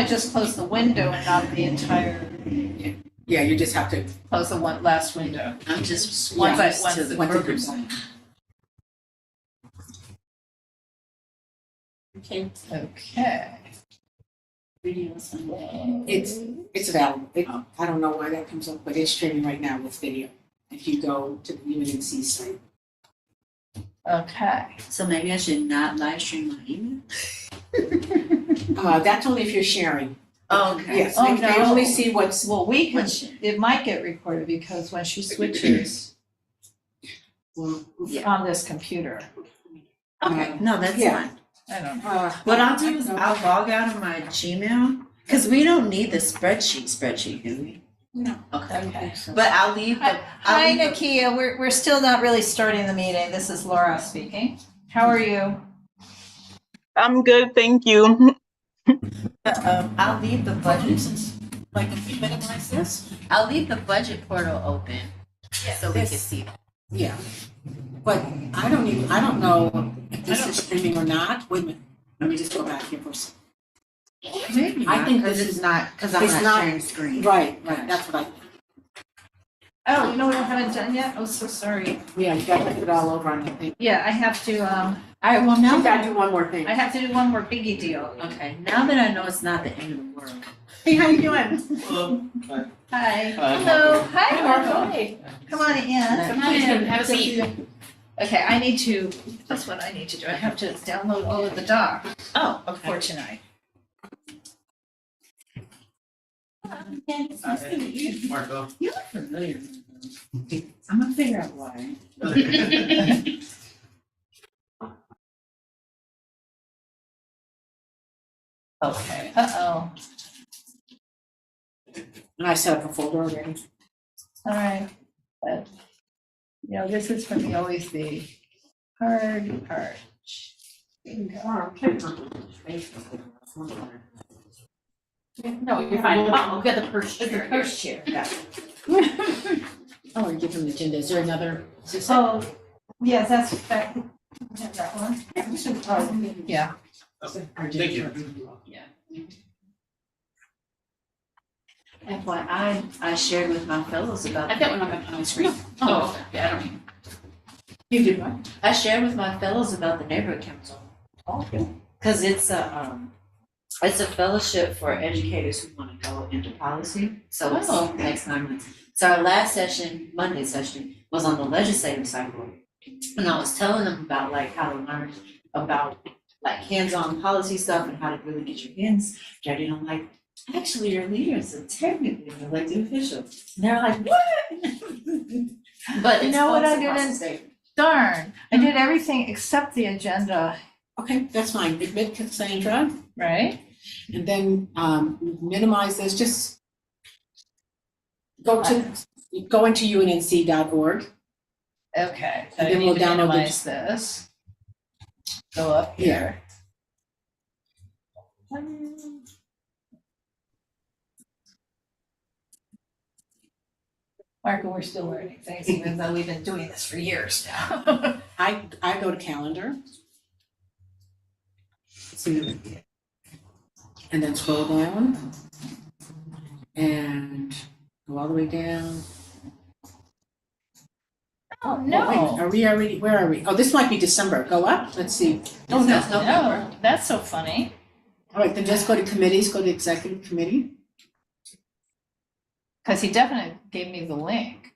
I just close the window and not the entire, Yeah, you just have to. close the one last window? I'm just Once I- used to the once it program. comes Okay. Okay. Videos on It's available. I don't know why that comes up, but it's streaming right now with video. If you go to the UNNC site. Okay. So maybe I should not live stream my email? That's only if you're sharing. Okay. Yes, Oh, they no. only see what's. Well, we can, What's- it might get recorded because when she switches on this computer, Okay, no, that's Yeah. fine. I don't know. What I'll do is I'll log out of my Gmail, because we don't need the spreadsheet, do we? No. Okay. Okay. But I'll leave the. Hi, Nakia. We're still not really starting the meeting. This is Laura speaking. How are you? I'm good, thank you. I'll leave the budget, like if you minimize this, I'll leave the budget portal open, so we can see. Yeah. But I don't know if this is streaming or not. Wait a minute. Let me just go back here for a second. Maybe I think because this it's is- not, because I'm it's not not- sharing screen. Right, that's what Oh, you know what I haven't done yet? Oh, so sorry. yeah, you gotta put it all over on the thing. Yeah, I have to, All right, well, now You gotta that, do one more thing. I have to do one more biggie deal. okay, now that I know it's not the end of the world. Hey, how you doing? Hi. Hi. Hello. Hi, Marco. Hey. Come on in. Come in, have a seat. Okay, I need to, that's what I need to do. I have to download all of the docs Oh, for tonight. Marco. You look familiar. I'm gonna figure out why. Okay, uh-oh. And I set up a folder already. All right, but, you know, this is for me always the hard part. No, you're fine. Oh, we got the first The chair. first chair. Oh, you're giving the agenda. Is there another? Oh, yes, that's, that one. Oh, yeah. Thank you. FYI, I shared with my fellows about. I've got one on the screen. Oh, yeah, I don't need. You did what? I shared with my fellows about the neighborhood council. Cause it's a fellowship for educators who want to go into policy, so it's Oh. next 9 months. So our last session, Monday session, was on the legislative cycle. And I was telling them about like how to learn about like hands-on policy stuff and how to really get your hands dirty. And I'm like, actually, your leaders are technically an elected officials. And they're like, what? But You it's know what folks I across the didn't- state. Darn, I did everything except the agenda, Okay, that's fine. Admit Cassandra, right? and then minimize this, just go into UNNC.org. Okay, And I then need we'll to download the- minimize this. Go up here. Marco, we're still learning things, even though we've been doing this for years now. I go to calendar. See, and then scroll down. And go all the way down. Oh, Wait, no. are we already, where are we? Oh, this might be December. Go up, let's see. Oh, no. That's November. No, that's so funny. All right, then just go to committees, go to executive committee. Because he definitely gave me the link.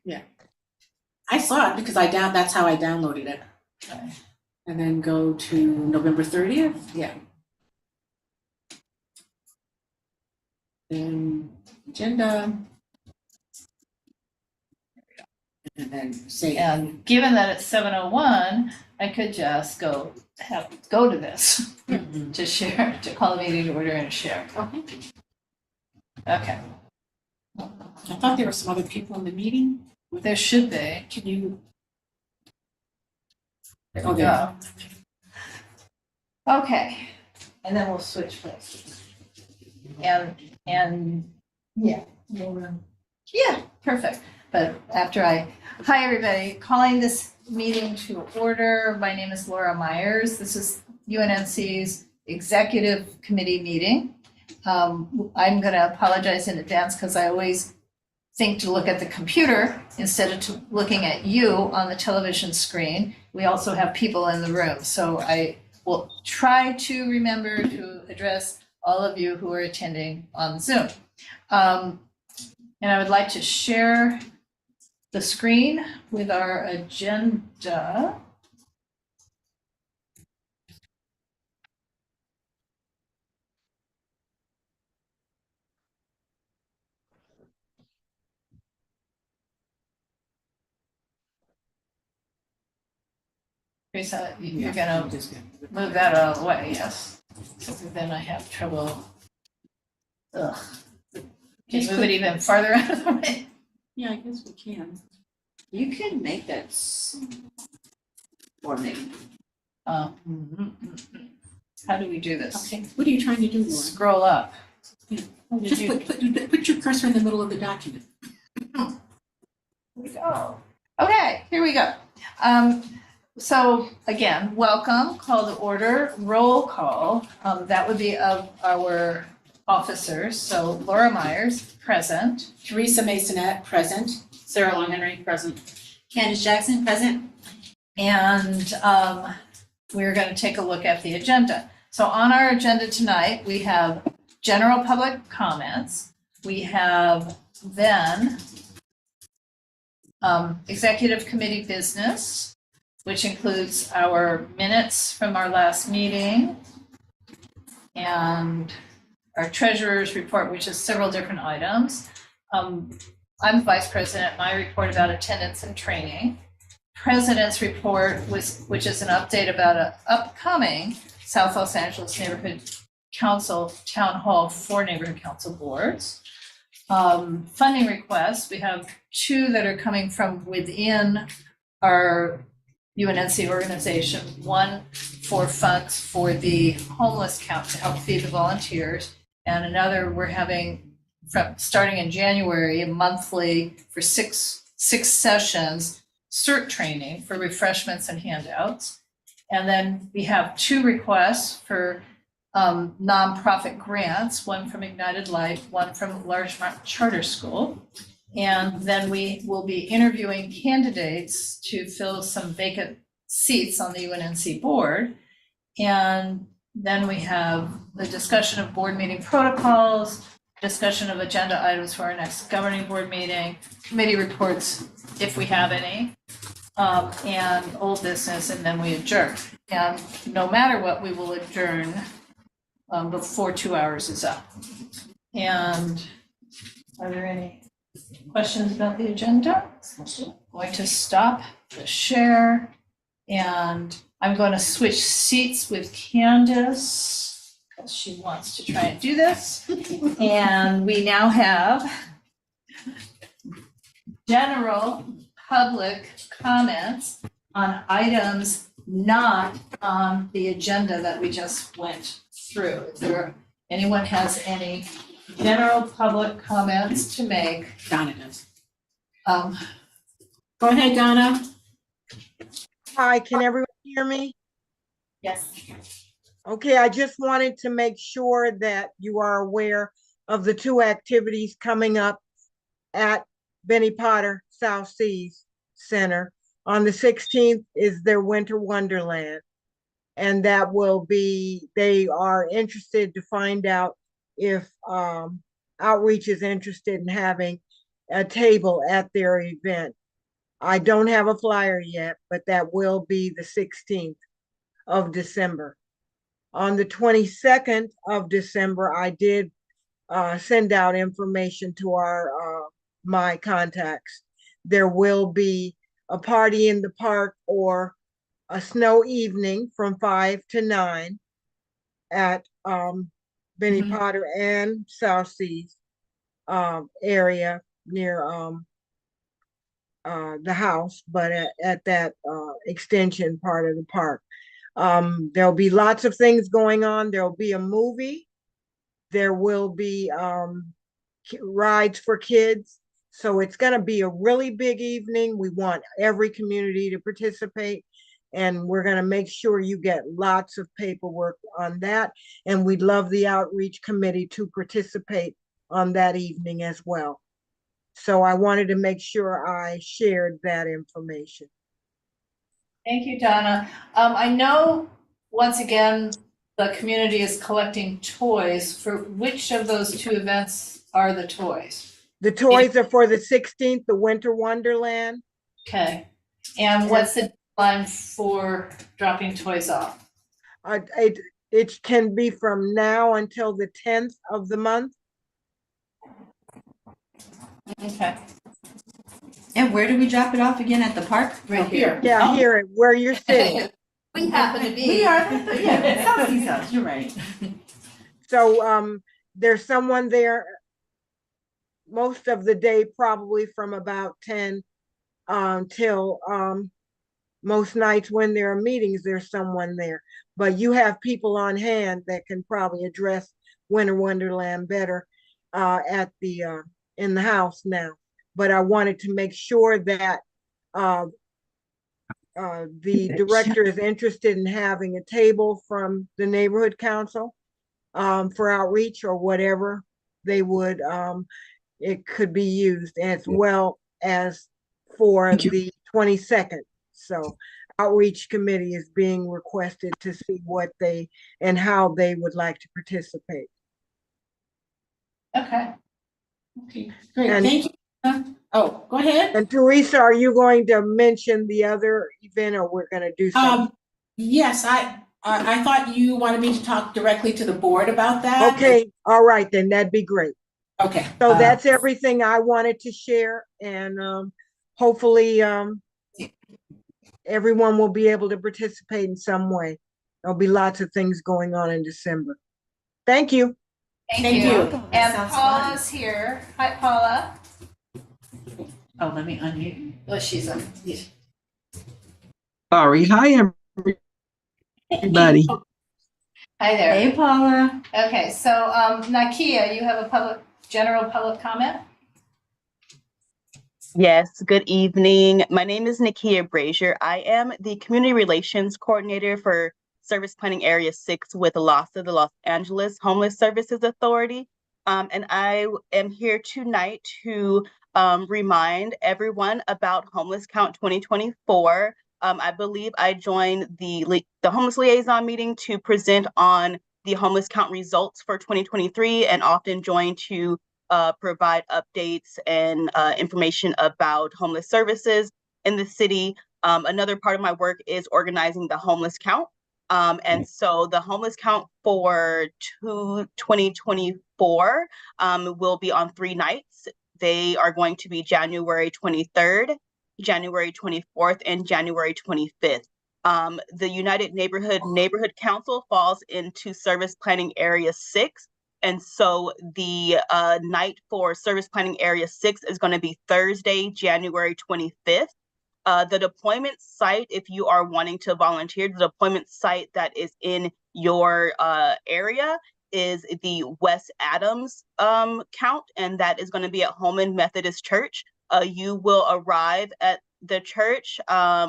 I saw it because that's how I downloaded it. Okay. And then go to November 30th, yeah. Then agenda. And then say, And given that it's 7:01, I could just go to this, to share, to call a meeting to order and share. okay. Okay, I thought there were some other people in the meeting. there should be. Can you? Oh, there. Okay, and then we'll switch places. And, yeah. Yeah, perfect. But after hi, everybody, calling this meeting to order. My name is Laura Myers. This is UNNC's Executive Committee meeting. I'm gonna apologize in advance because I always think to look at the computer instead of looking at you on the television screen. We also have people in the room, so I will try to remember to address all of you who are attending on Zoom. And I would like to share the screen with our agenda. Teresa, you're gonna move that out of the way, yes? So then I have trouble. Ugh. Can you move it even farther out of the way? Yeah, I guess we can. You can make that for me. How do we do this? Okay, what are you trying to do, Laura? Scroll up. Yeah. How did Just you- put your cursor in the middle of the document. Here we go. Okay, here we go. So again, welcome, call to order, roll call. That would be of our officers. So Laura Myers, present. Teresa Masonette, present. Sarah Long Henry, present. Candace Jackson, present. And we're going to take a look at the agenda. So on our agenda tonight, we have general public comments. We have then executive committee business, which includes our minutes from our last meeting and our treasurer's report, which is several different items. I'm vice president, my report about attendance and training. President's report, which is an update about an upcoming South Los Angeles Neighborhood Council Town Hall for Neighborhood Council boards. Funding requests, we have two that are coming from within our UNNC organization. One for funds for the homeless camp to help feed the volunteers, and another we're having starting in January, a monthly for six sessions, CERT training for refreshments and handouts. And then we have two requests for nonprofit grants, one from Ignited Life, one from Larchmont Charter School. And then we will be interviewing candidates to fill some vacant seats on the UNNC board. And then we have the discussion of board meeting protocols, discussion of agenda items for our next governing board meeting, committee reports, if we have any, and old business, and then we adjourn. And no matter what, we will adjourn before 2 hours is up. And are there any questions about the agenda? Going to stop the share, and I'm going to switch seats with Candace because she wants to try and do this. And we now have general public comments on items not on the agenda that we just went through. If there anyone has any general public comments to make, Donna does. um, Go ahead, Donna. Hi, can everyone hear me? Yes. Okay, I just wanted to make sure that you are aware of the two activities coming up at Benny Potter South Seas Center. On the 16th is their Winter Wonderland. And that will be, they are interested to find out if Outreach is interested in having a table at their event. I don't have a flyer yet, but that will be the 16th of December. On the 22nd of December, I did send out information to my contacts. There will be a party in the park or a snow evening from 5 to 9 at Benny Potter and South Seas area near the house, but at that extension part of the park. There'll be lots of things going on. There'll be a movie. There will be rides for kids. So it's going to be a really big evening. We want every community to participate. And we're gonna make sure you get lots of paperwork on that. And we'd love the outreach committee to participate on that evening as well. So I wanted to make sure I shared that information. Thank you, Donna. I know, once again, the community is collecting toys. For which of those two events are the toys? The toys are for the 16th, the Winter Wonderland. Okay. And what's the deadline for dropping toys off? It can be from now until the 10th of the month. Okay. And where do we drop it off again? At the park? Right here. Yeah, here, where you're sitting. We happen to be. We are, yeah, Southeast House, you're right. So there's someone there most of the day, probably from about 10 till most nights when there are meetings, there's someone there. But you have people on hand that can probably address Winter Wonderland better at the in the house now. But I wanted to make sure that the director is interested in having a table from the neighborhood council for outreach or whatever they would, it could be used, as well as for the 22nd. So outreach committee is being requested to see what they and how they would like to participate. Okay. Okay, great, And- thank you. Oh, go ahead. And Teresa, are you going to mention the other event, or we're going to do something? Yes, I thought you wanted me to talk directly to the board about that. Okay, all right, then that'd be great. Okay. So that's everything I wanted to share, and hopefully everyone will be able to participate in some way. There'll be lots of things going on in December. Thank you. Thank you. That And sounds Paula's here. Hi, Paula. Oh, let me unmute. Well, she's on. Sorry. Hi, everybody. Hi there. Hey, Paula. Okay, so Nakia, you have a general public comment? Yes, good evening. My name is Nakia Brazier. I am the Community Relations Coordinator for Service Planning Area 6 with LAHSA, the Los Angeles Homeless Services Authority. And I am here tonight to remind everyone about Homeless Count 2024. I believe I joined the Homeless Liaison meeting to present on the Homeless Count results for 2023, and often join to provide updates and information about homeless services in the city. Another part of my work is organizing the Homeless Count. And so the Homeless Count for 2024 will be on 3 nights. They are going to be January 23rd, January 24th, and January 25th. The United Neighborhood Council falls into Service Planning Area 6. And so the night for Service Planning Area 6 is going to be Thursday, January 25th. The deployment site, if you are wanting to volunteer, the deployment site that is in your area is the West Adams count, and that is going to be at Holman Methodist Church. You will arrive at the church a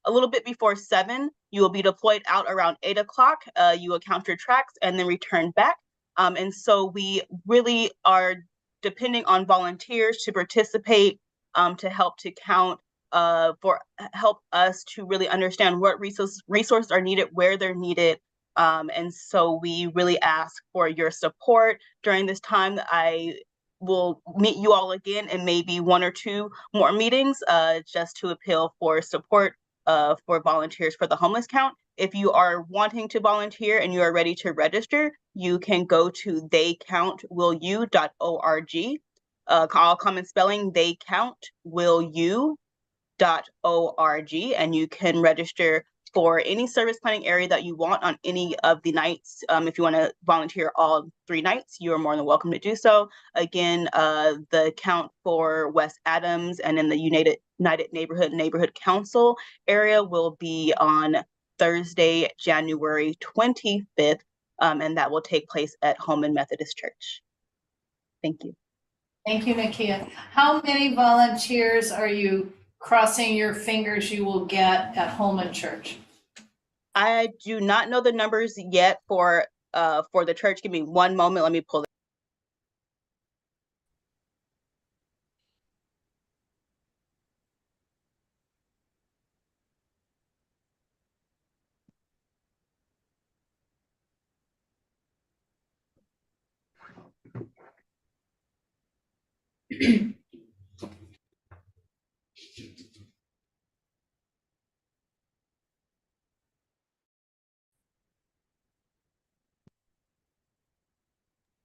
little bit before 7. You will be deployed out around 8 o'clock. You will count your tracks and then return back. And so we really are depending on volunteers to participate, to help to count, help us to really understand what resources are needed, where they're needed. And so we really ask for your support during this time. I will meet you all again in maybe 1 or 2 more meetings, just to appeal for support for volunteers for the homeless count. If you are wanting to volunteer and you are ready to register, you can go to theycountwillyou.org. All common spelling, theycountwillyou.org, and you can register for any service planning area that you want on any of the nights. If you want to volunteer all 3 nights, you are more than welcome to do so. Again, the count for West Adams and in the United Neighborhood Council area will be on Thursday, January 25th, and that will take place at Holman Methodist Church. Thank you. Thank you, Nakia. How many volunteers are you crossing your fingers you will get at Holman Church? I do not know the numbers yet for the church. Give me one moment. Let me pull it.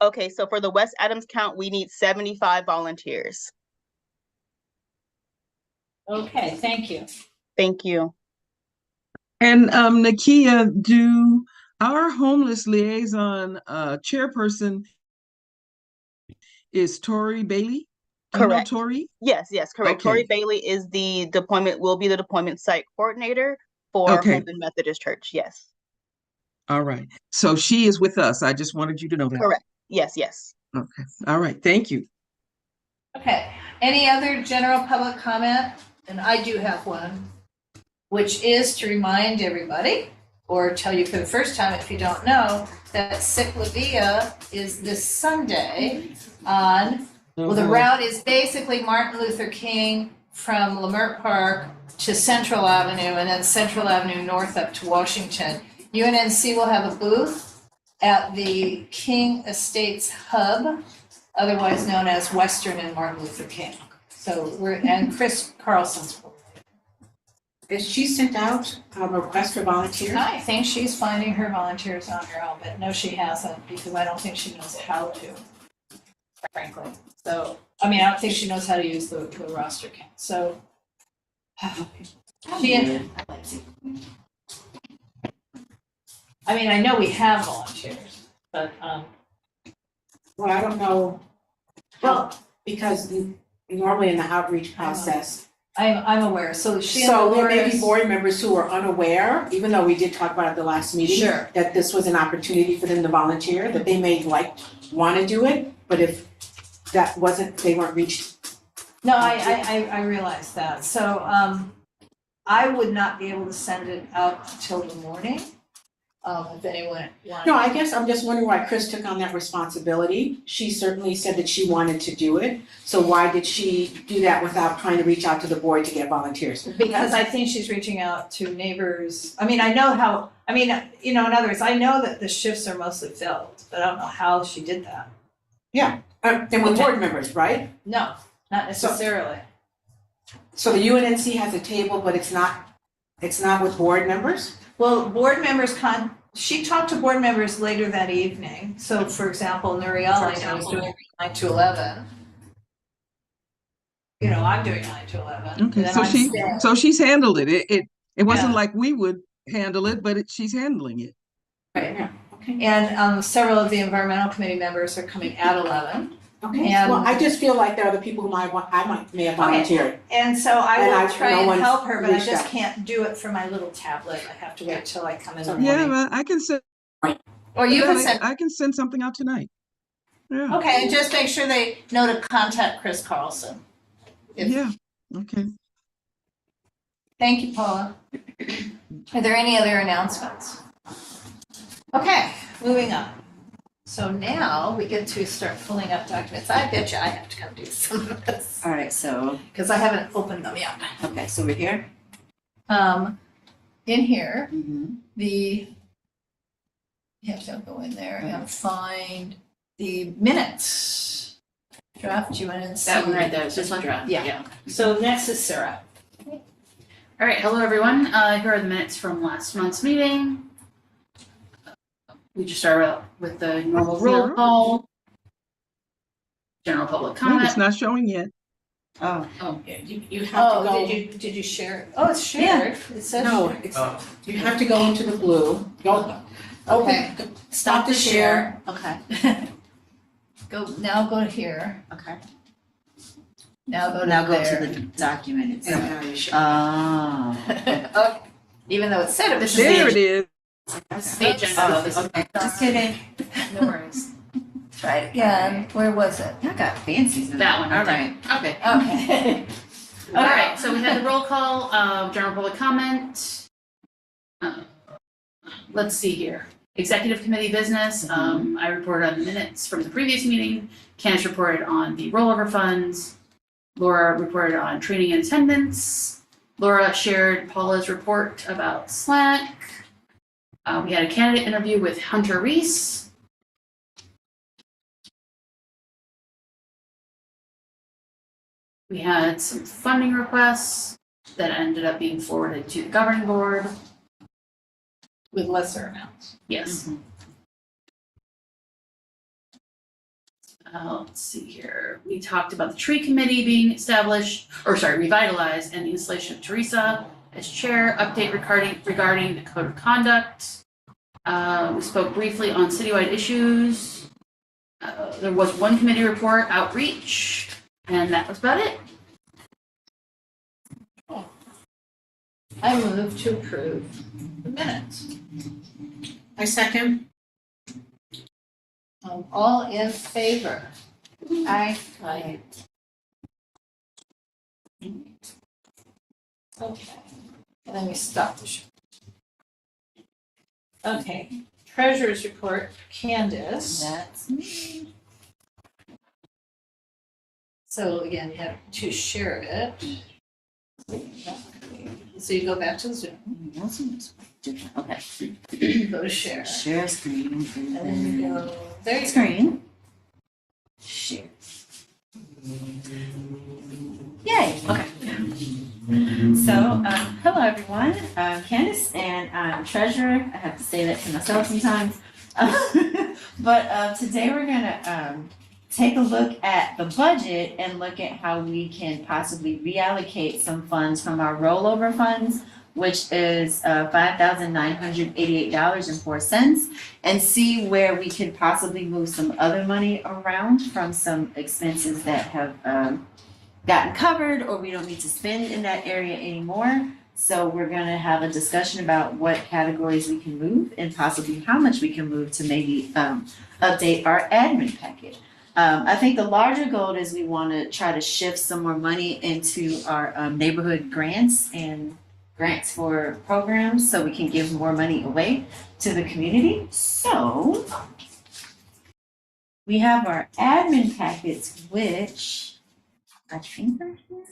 Okay, so for the West Adams count, we need 75 volunteers. Okay, thank you. Thank you. And Nakia, do our homeless liaison chairperson is Tori Bailey? Do you know Correct. Tori? Yes, correct. Tori Okay. Bailey is will be the deployment site coordinator for Okay. Holden Methodist Church. Yes. All right. So she is with us. I just wanted you to know that. Correct. Yes. Okay. All right. Thank you. Okay, any other general public comment? And I do have one, which is to remind everybody, or tell you for the first time if you don't know, that Ciclavia is this Sunday on, well, the route is basically Martin Luther King from Lamert Park to Central Avenue, and then Central Avenue north up to Washington. UNNC will have a booth at the King Estates Hub, otherwise known as Western and Martin Luther King. So and Chris Carlson's. Has she sent out a request for volunteers? I think she's finding her volunteers on her own, but no, she hasn't, because I don't think she knows how to, frankly. So, I mean, I don't think she knows how to use the roster count, so. I mean, I know we have volunteers, but, Well, I don't know. Well, because normally in the outreach process, I'm aware, so she and so there may be Dolores. board members who are unaware, even though we did talk about it at the last meeting. Sure. That this was an opportunity for them to volunteer, that they may want to do it, but if that wasn't, they weren't reached. No, I realize that, so, I would not be able to send it out until the morning, if anyone wanted. No, I guess I'm just wondering why Chris took on that responsibility. She certainly said that she wanted to do it, so why did she do that without trying to reach out to the board to get volunteers? Because I think she's reaching out to neighbors. I mean, I know how, I mean, in other words, I know that the shifts are mostly filled, but I don't know how she did that. And with board members, right? No, not necessarily. So the UNNC has a table, but it's not with board members? Well, board members she talked to board members later that evening. So for example, Nuriel, I know is doing 9 to 11. I'm doing 9 to 11. Okay. Then So I'm staying. she's handled it. It wasn't Yeah. like we would handle it, but she's handling it. Right. Yeah, okay. And several of the environmental committee members are coming at 11. Okay, And- well, I just feel like there are the people who may have volunteered. And so I And will try no and one's help her, but I reached just out. can't do it from my little tablet. I have to wait till I come in the Yeah, morning. well, I can send. Or you can send, I can send something out tonight. Yeah. okay, and just make sure they know to contact Chris Carlson. If- Yeah. Okay. Thank you, Paula. Are there any other announcements? Okay, moving on. So now we get to start pulling up documents. I bet you I have to come do some of this, All right, so, because I haven't opened them yet. okay, so we're here. In here, Mm-hmm. you have to go in there and find the minutes. Draft UNNC. That one right there, it's just one draft. Yeah. So next is Sarah. All right, hello everyone. Here are the minutes from last month's meeting. We just start out with the normal roll call. General public Oh, comment. it's not showing yet. Oh, You have to go. Did you share it? Oh, it's shared. It says. No, shared. it's, you have to go into the blue. Okay. Stop the share. okay, Go to here. okay. Now go to Now go there. to the document And itself. now you share. Oh. Okay. Even though it said it was. This is There it is. This is the agenda. This is- Okay, just kidding. No worries. Try it again. Where was it? I got fancy. That one. All right. Okay. Okay. All right, so we had the roll call, general public comment. let's see here. Executive committee business, I reported on the minutes from the previous meeting. Candace reported on the rollover funds. Laura reported on training and attendance. Laura shared Paula's report about Slack. We had a candidate interview with Hunter Reese. We had some funding requests that ended up being forwarded to the governing board. With lesser amounts. Yes. Let's see here. We talked about the tree committee being revitalized, and the installation of Teresa as chair. Update regarding the code of conduct. We spoke briefly on citywide issues. There was one committee report, outreach, and that was about it. I move to approve the minutes. I second. All in favor? Aye. Aye. Okay, and then we stop the show. Okay, treasurer's report, Candace. That's me. So again, you have to share it. So you go back to Zoom, Okay. go to share, Share screen. and then you go, there you go. Screen. Share. Yay, okay. So, hello everyone, I'm Candace and I'm treasurer. I have to say that to myself sometimes. But today we're gonna take a look at the budget and look at how we can possibly reallocate some funds from our rollover funds, which is $5,988.04, and see where we can possibly move some other money around from some expenses that have gotten covered or we don't need to spend in that area anymore. So we're gonna have a discussion about what categories we can move and possibly how much we can move to maybe update our admin packet. I think the larger goal is we want to try to shift some more money into our neighborhood grants and grants for programs so we can give more money away to the community. So we have our admin packets, which I think are here.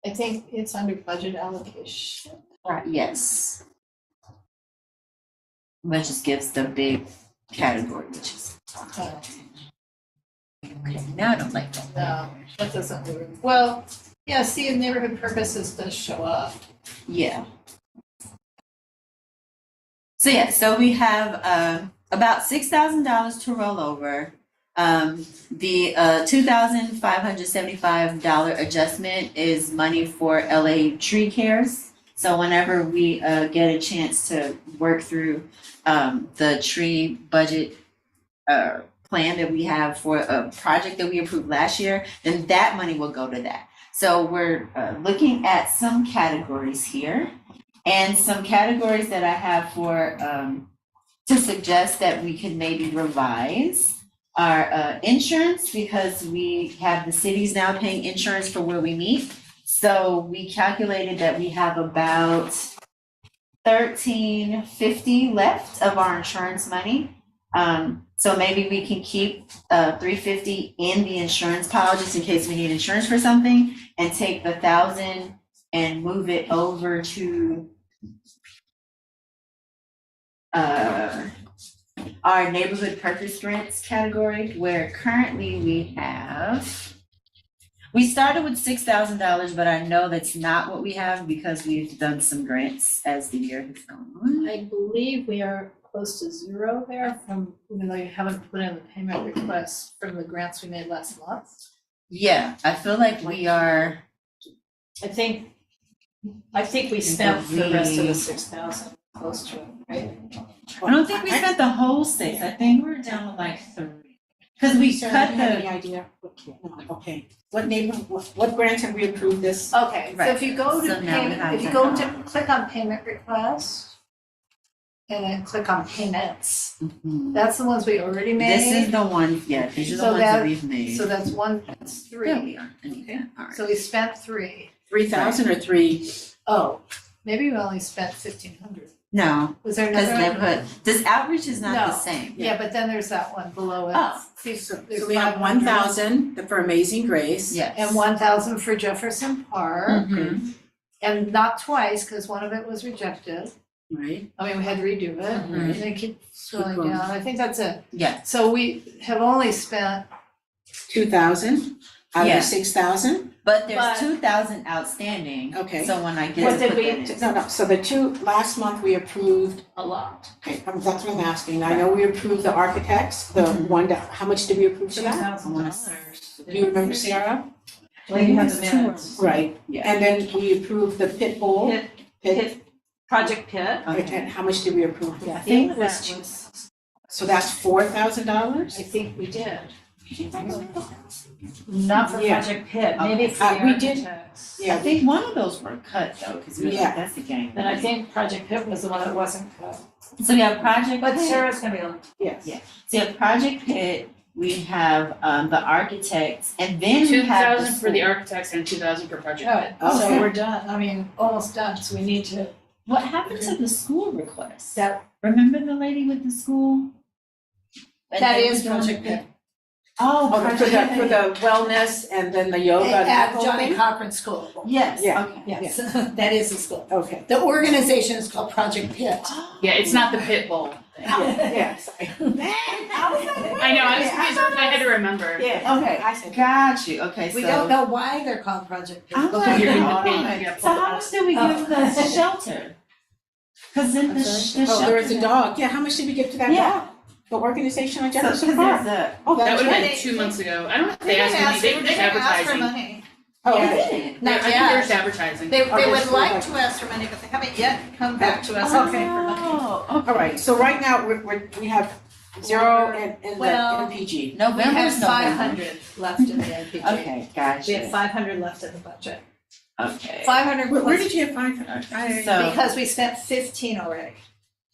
I think it's under budget allocation. Right, yes. Which just gives the big category, which is, okay, now I don't like that. No, that doesn't work. Well, yeah, see, in neighborhood purposes does show up. Yeah. So yeah, so we have about $6,000 to roll over. The $2,575 adjustment is money for LA Tree Cares. So whenever we get a chance to work through the tree budget plan that we have for a project that we approved last year, then that money will go to that. So we're looking at some categories here, and some categories that I have for to suggest that we can maybe revise are insurance, because we have the cities now paying insurance for where we meet. So we calculated that we have about $1,350 left of our insurance money. So maybe we can keep $350 in the insurance pile just in case we need insurance for something, and take the $1,000 and move it over to our neighborhood purpose grants category, where currently we started with $6,000, but I know that's not what we have because we've done some grants as the year has gone on. I believe we are close to zero there from, even though you haven't put in the payment request from the grants we made last month. Yeah, I feel like we are. I think we spent the rest of the 6,000 close to it, right? I don't think we spent the whole 6. I think we're down to like 3. Because we Sarah, cut do you have any the, idea? No, okay. What what grants have we approved this? Okay, so if you go to So now we payment, have if you to- go to click on payment request, and then click on payments, Mhm. that's the ones we already made. This is the ones, yeah, these are the So ones that that- we've made. So that's three. There we are, Anita, all right. So we spent 3. 3,000 or 3? Oh, maybe we only spent 1,500. No, Was there because another one? neighborhood, this outreach is not the No. same. Yeah, but then there's that one below it. Oh. See, So there's we have 500. 1,000 for Amazing Grace. Yes. And 1,000 for Jefferson Park, Mhm. and not twice, because one of it was rejected. Right, I mean, we had to redo it, and they keep swelling going. down. I think that's it. Yeah, So we have only spent, 2,000 out of Yeah. the 6,000? but there's But- 2,000 outstanding. Okay. So when I get What to did put we- that in. No, so the two, last month we approved, a lot. okay, that's what I'm asking. I know we approved the architects, the Mhm. one, how much did we approve for that? $2,000. Do you remember, Sarah? Well, you have the minutes. Right, Yeah. and then we approved the pit bull. Pit, Project Pit. Okay. and how much did we approve? I think that was, So that's $4,000? I think we did. Not for Yeah. Project Pit, maybe for the We did- architects. I Yeah, think one of those were cut though, because we were Yeah. like, that's a game. And I think Project Pit was the one that wasn't cut. So we have Project But Pit. Sarah's gonna be on. yes. Yeah. So we have Project Pit, we have the architects, and then we have 2,000 for the school. architects and 2,000 for Project Good, Pit. so Okay. we're done, I mean, almost done, so we need to, What happened to the school request? that, Remember the lady with the school? And that they is were doing Project the- Pit. Oh, Oh, for the wellness and then the yoga and that At whole Johnny thing? Cochran School. Yes, Yeah. okay. Yes, that is the school. Okay. The organization is called Project Pit. Yeah, it's not the pit bull thing. Yeah, sorry. I know, I was confused, I had to remember. Yeah, Okay, I said. got you, okay, so. We don't know why they're called Project Pit. Oh but my You're they're gonna called pay- that. yeah, So how much did we give the shelter? Cause in the shelter. Oh, there was a dog. Yeah, how much did we give to that Yeah. dog? The organization on So, Jefferson 'cause Park? there's a, Oh, That that's would have right. been 2 months ago. I don't know if They they didn't asked ask, me, they were they just didn't ask for advertising. money. Oh, they okay. didn't. Not I think they were yet. just advertising. They Okay, would so like like- to ask for money, but they haven't yet come back to us asking for money. Oh, All right, so right now, we have 0 in the Well, NPG. We November have is November. 500 left in the NPG. Okay, gotcha. We have 500 left in the budget. Okay. 500 Where plus, did you have 500? So, because we spent 15 already.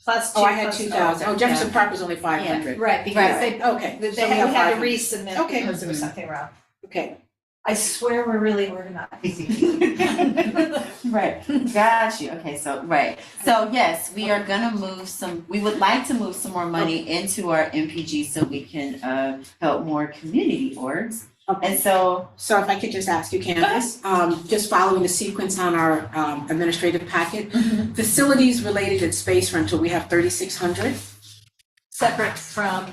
Plus 2 Oh, I had plus 2,000. Oh, Jefferson Park was only 500. Right, because Right. they, Okay, they so we had, have we had to 500. resubmit Okay. because there was something wrong. Okay, I swear we're really organized. right, got you, okay, so, right. So yes, we are gonna we would like to move some more money into our MPG so we can help more community orgs. okay. And so, So if I could just ask you, Candace, just following the sequence on our administrative packet, facilities related and space rental, we have 3,600. Separate from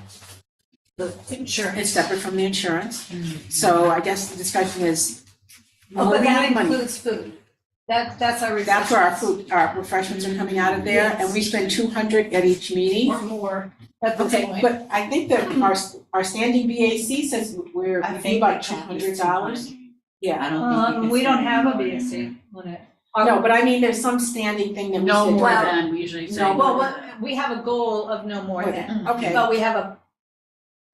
the insurance. It's separate from the insurance. So I guess the discussion is, Oh, where but we that have money. includes food. That's our. That's where our food, our refreshments are coming out of there, and we spend 200 at each meeting. Or more at this Okay, point. but I think that our standing BAC says we're I we think do about the cap is $200. 200. Yeah, I don't think We don't have a BSC. BSC on it. no, but I mean, there's some standing thing that we No said. more Well, than, we usually say. no, Well, we have a goal of no more Okay. than, Okay, but we have a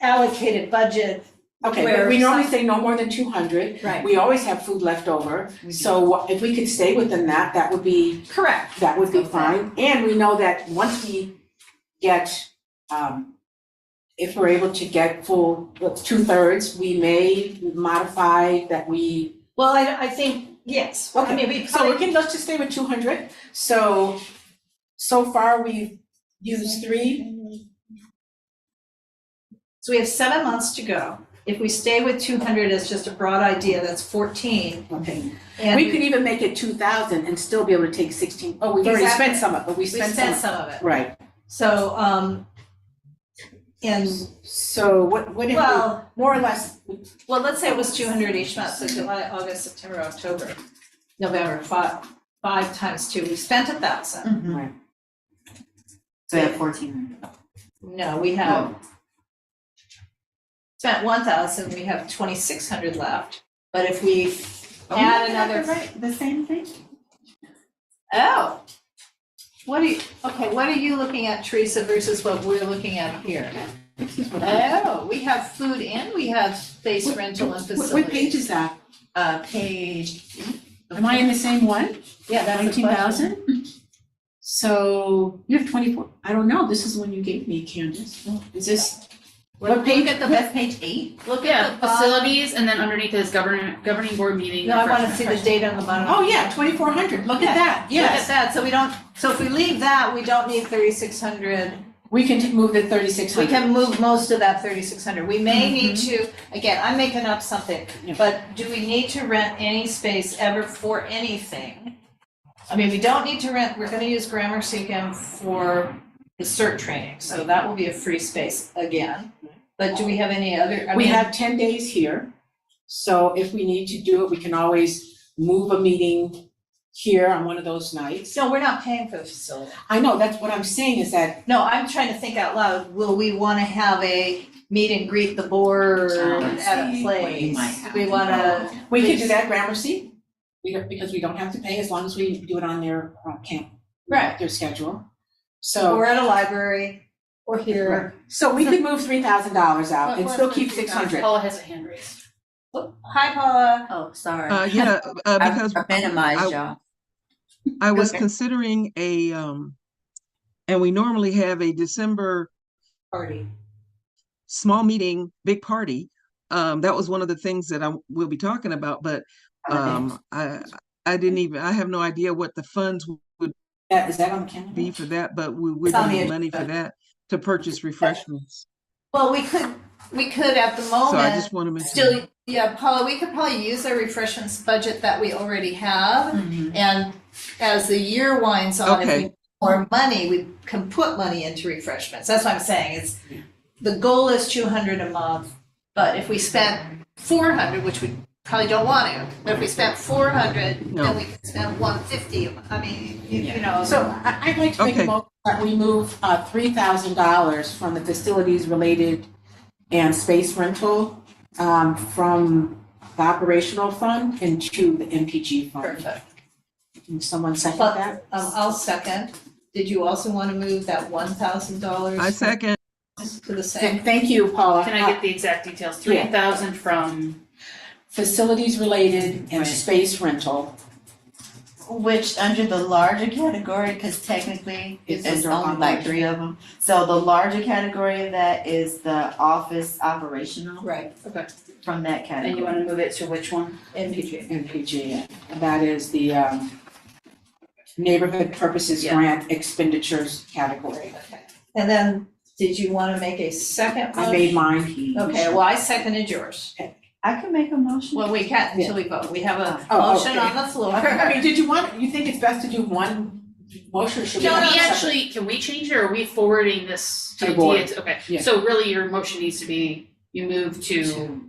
allocated budget. okay, where but we normally some- say no more than 200. Right. We always have food left over, We do. so if we could stay within that, that would be Correct. Okay. fine. And we know that once we get, if we're able to get full 2/3, we may modify that we. Well, I think, yes. I mean, we So probably, let's just stay with 200. So far we've used 3. so we have 7 months to go. If we stay with 200 as just a broad idea, that's 14. Okay. And We could even make it 2,000 and still be able to take 16. Oh, we've already Exactly. spent some of it, but we we spent spent some. some of it. Right. So, and, So what if we, well, more or less, well, let's say it was 200 each month, so July, August, September, October, November, five times 2, we spent 1,000. Mhm. Right. So we have 1,400. No, we have spent 1,000, we have 2,600 left. But if we add another, The same thing? oh. What are you looking at, Teresa, versus what we're looking at here? Oh, we have food and we have space rental and facilities. what page is that? Page. Am I in the same one? Yeah, that's the question. 19,000? So you have 24, I don't know, this is the one you gave me, Candace. Is this, What page? Look at the best page 8. Look Yeah, at the bottom. facilities, and then underneath is governing board meeting. No, I want to refreshment. see the date on the bottom. Oh, yeah, 2,400, look at that, Look at yes. that, so we don't, so if we leave that, we don't need 3,600. We can move the 3,600. We can move most of that 3,600. We may need to, again, I'm making up something, Yeah. but do we need to rent any space ever for anything? I mean, we don't need to rent, we're gonna use Gramercy again for the CERT training, so that will be a free space again. But do we have any other, I We mean, have 10 days here, so if we need to do it, we can always move a meeting here on one of those nights. no, we're not paying for the facility. I know, that's what I'm saying is that, No, I'm trying to think out loud, will we wanna have a meet and greet the board at a see place? what you might have We to wanna, we could do that Gramercy, because we don't have to pay as long as we do it on their camp, right, their schedule. So, or at a library, or here. so we could move $3,000 out and still keep 600. Paula has a hand raised. Hi Paula. Oh, sorry. Yeah, because I minimized y'all. I was Okay. considering and we normally have a December Party. small meeting, big party. That was one of the things that will be talking about, but I have no idea what the funds would Is that on the calendar? be for that, but we would It's on the need money for agenda. that to purchase refreshments. Well, we could at the So I moment, just want to mention. still, yeah, Paula, we could probably use our refreshments budget that we already have. And as the year winds on, if we Okay. need more money, we can put money into refreshments. That's what I'm saying, it's, the goal is 200 a month. But if we spent 400, which we probably don't want to, but if we spent 400, No. then we could spend 150. I mean, you know. So I'd like to make a Okay. motion that we move $3,000 from the facilities related and space rental from the operational fund into the MPG fund. Perfect. Can someone second But, that? I'll second. Did you also want to move that $1,000? I second. To the same? Thank you, Paula. Can I get the exact details? 3,000 from, Facilities related and Right. space rental. Which under the larger category, because technically It's it's under only like operation. 3 of them. So the larger category of that is the office operational Right, okay, from that and category. you wanna move it to which one? MPG. MPG, and that is the neighborhood purposes Yeah. grant expenditures category. Okay. And then, did you want to make a second motion? I made mine. Okay, well, I seconded yours. I can make a motion. Well, we can't until we vote. We have a Oh, motion okay. on the floor. I mean, you think it's best to do one motion or should we? Can have we separate? actually, can we change it, or are we forwarding this To the idea board. to, okay, Yeah. so really your motion needs to be, you move to To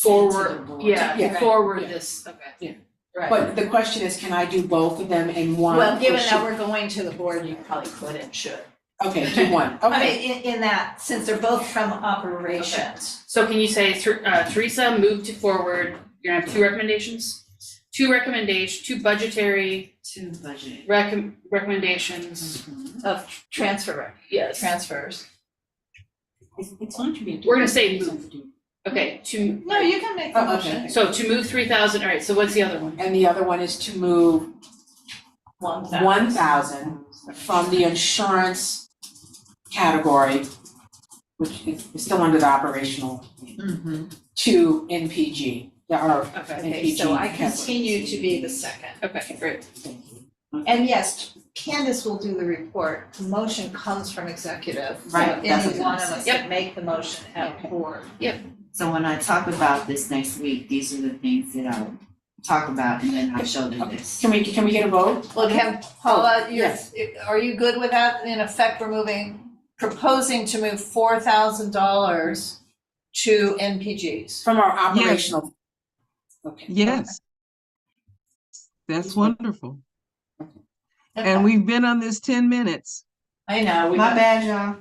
forward, send to the board. yeah, Yeah. forward Yeah. this, okay. Right. But the question is, can I do both of them in one? Well, given or that should- we're going to the board, you probably could and should. Okay, do one, I okay. mean, in that, since they're both from operations. So can you say, Teresa, move to forward, you're gonna have 2 recommendations? 2 budgetary To budget. recommendations, Of transfer, yes. transfers. It's on to me. We're gonna say move. Okay, to, No, you can make the Oh, okay. motion. so to move 3,000, all right, so what's the other one? And the other one is to move 1,000. 1,000 from the insurance category, which is still under the operational, to NPG, or Okay, Okay, so I NPG continue to be the second. okay, great. And yes, Candace will do the report. The motion comes from executive. So Right, that's any what one I of was us saying. can make the motion at board. So when I talk about this next week, these are the things that I'll talk about and then I'll show them this. Can we get a vote? Well, Paula, yes. are you good with that? In effect, we're proposing to move $4,000 to NPGs. From our operational. Okay. Yes. That's wonderful. And we've been on this 10 minutes. I know. My bad, y'all.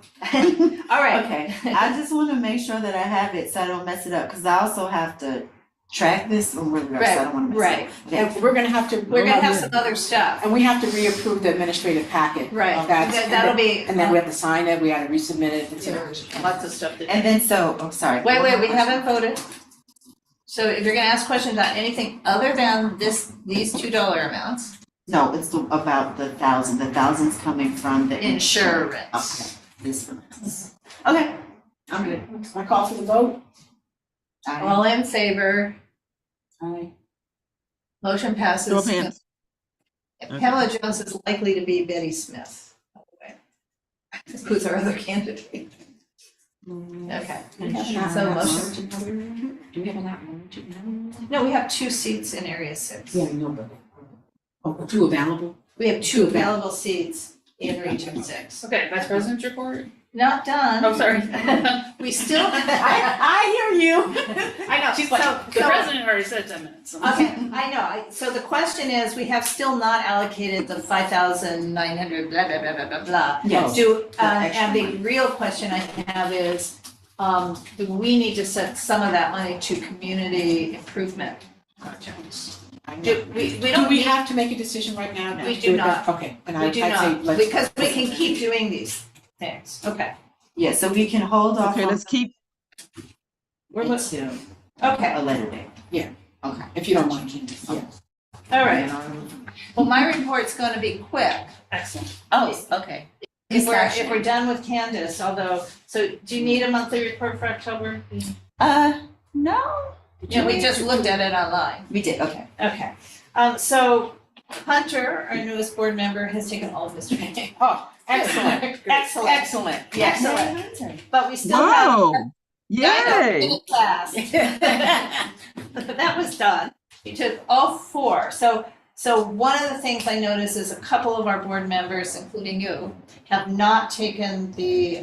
All right. Okay, I just wanna make sure that I have it so I don't mess it up, cause I also have to track this or really, so I don't wanna mess it up. Right. Okay. And we're gonna have to. We're gonna have some other stuff. And we have to reapprove the administrative packet. Right. That's- That'll be. And then we have to sign it, we gotta resubmit it, it's Lots of stuff to do. And then so, oh, sorry. Wait, we haven't voted. So if you're gonna ask questions on anything other than these $2 amounts, No, it's about the 1,000, the 1,000's coming from the insurance. Okay, this one. Okay, I'm good. I call for the vote. All in favor? Aye. Motion passes. Show of hands. Pamela Jones is likely to be Betty Smith, by the way. Who's our other candidate? Okay. So motion. Do we have an No, we have 2 seats in Area 6. Yeah, no, but, oh, 2 available? We have 2 available seats in Region 6. Okay, Vice President's report. Not done. Oh, sorry. We still. I hear you. I know. She's like, The president already said 10 minutes. so- Okay, I know. So the question is, we have still not allocated the 5,900 blah, blah, blah, blah, blah, blah. Yes. And the real question I have is, do we need to set some of that money to community improvement projects? We Do don't we need, have to make a decision right now? We do not. Okay, and we I'd do say not, let's. because we can keep doing these things. Okay, Yeah, so we can hold off Okay, on let's keep, until okay, a later date. Yeah. Okay. If you don't mind, Candace. Yeah. all right. Well, my report's gonna be quick. Excellent. Oh, okay. If we're done with Candace, although, so do you need a monthly report for October? No. Yeah, we just looked at it online. We did, okay. Okay, so Hunter, our newest board member, has taken all of his training. Oh, excellent, Excellent. excellent. Yes, Excellent. but we still have. wow, I know, yay. in class. That was done. You took all 4. So one of the things I noticed is a couple of our board members, including you, have not taken the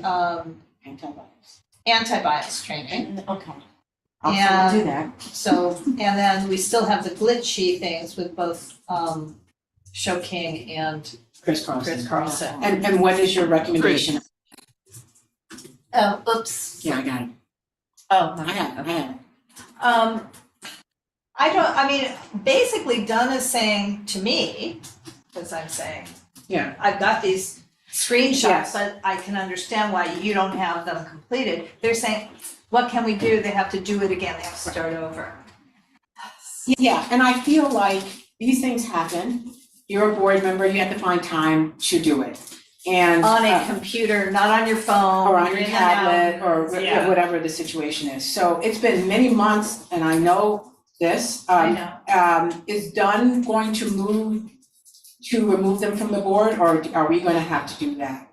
Antibiotics. anti-bias training. Okay. Yeah. I'll do that. So, and then we still have the glitchy things with both Show King and Chris Carlson. Chris Carlson. And what is your recommendation? Oops. Yeah, I got it. Oh, I have it. I mean, basically Donna's saying to me, because I'm saying, Yeah. I've got these screenshots, Yes. but I can understand why you don't have them completed. They're saying, what can we do? They have to do it again. They have to start over. Yeah, and I feel like these things happen. You're a board member, you have to find time to do it. And On a computer, not on your phone. or on your in and tablet, out. or Yeah. whatever the situation is. So it's been many months, and I know this. I know. Is Dunn going to move to remove them from the board, or are we gonna have to do that?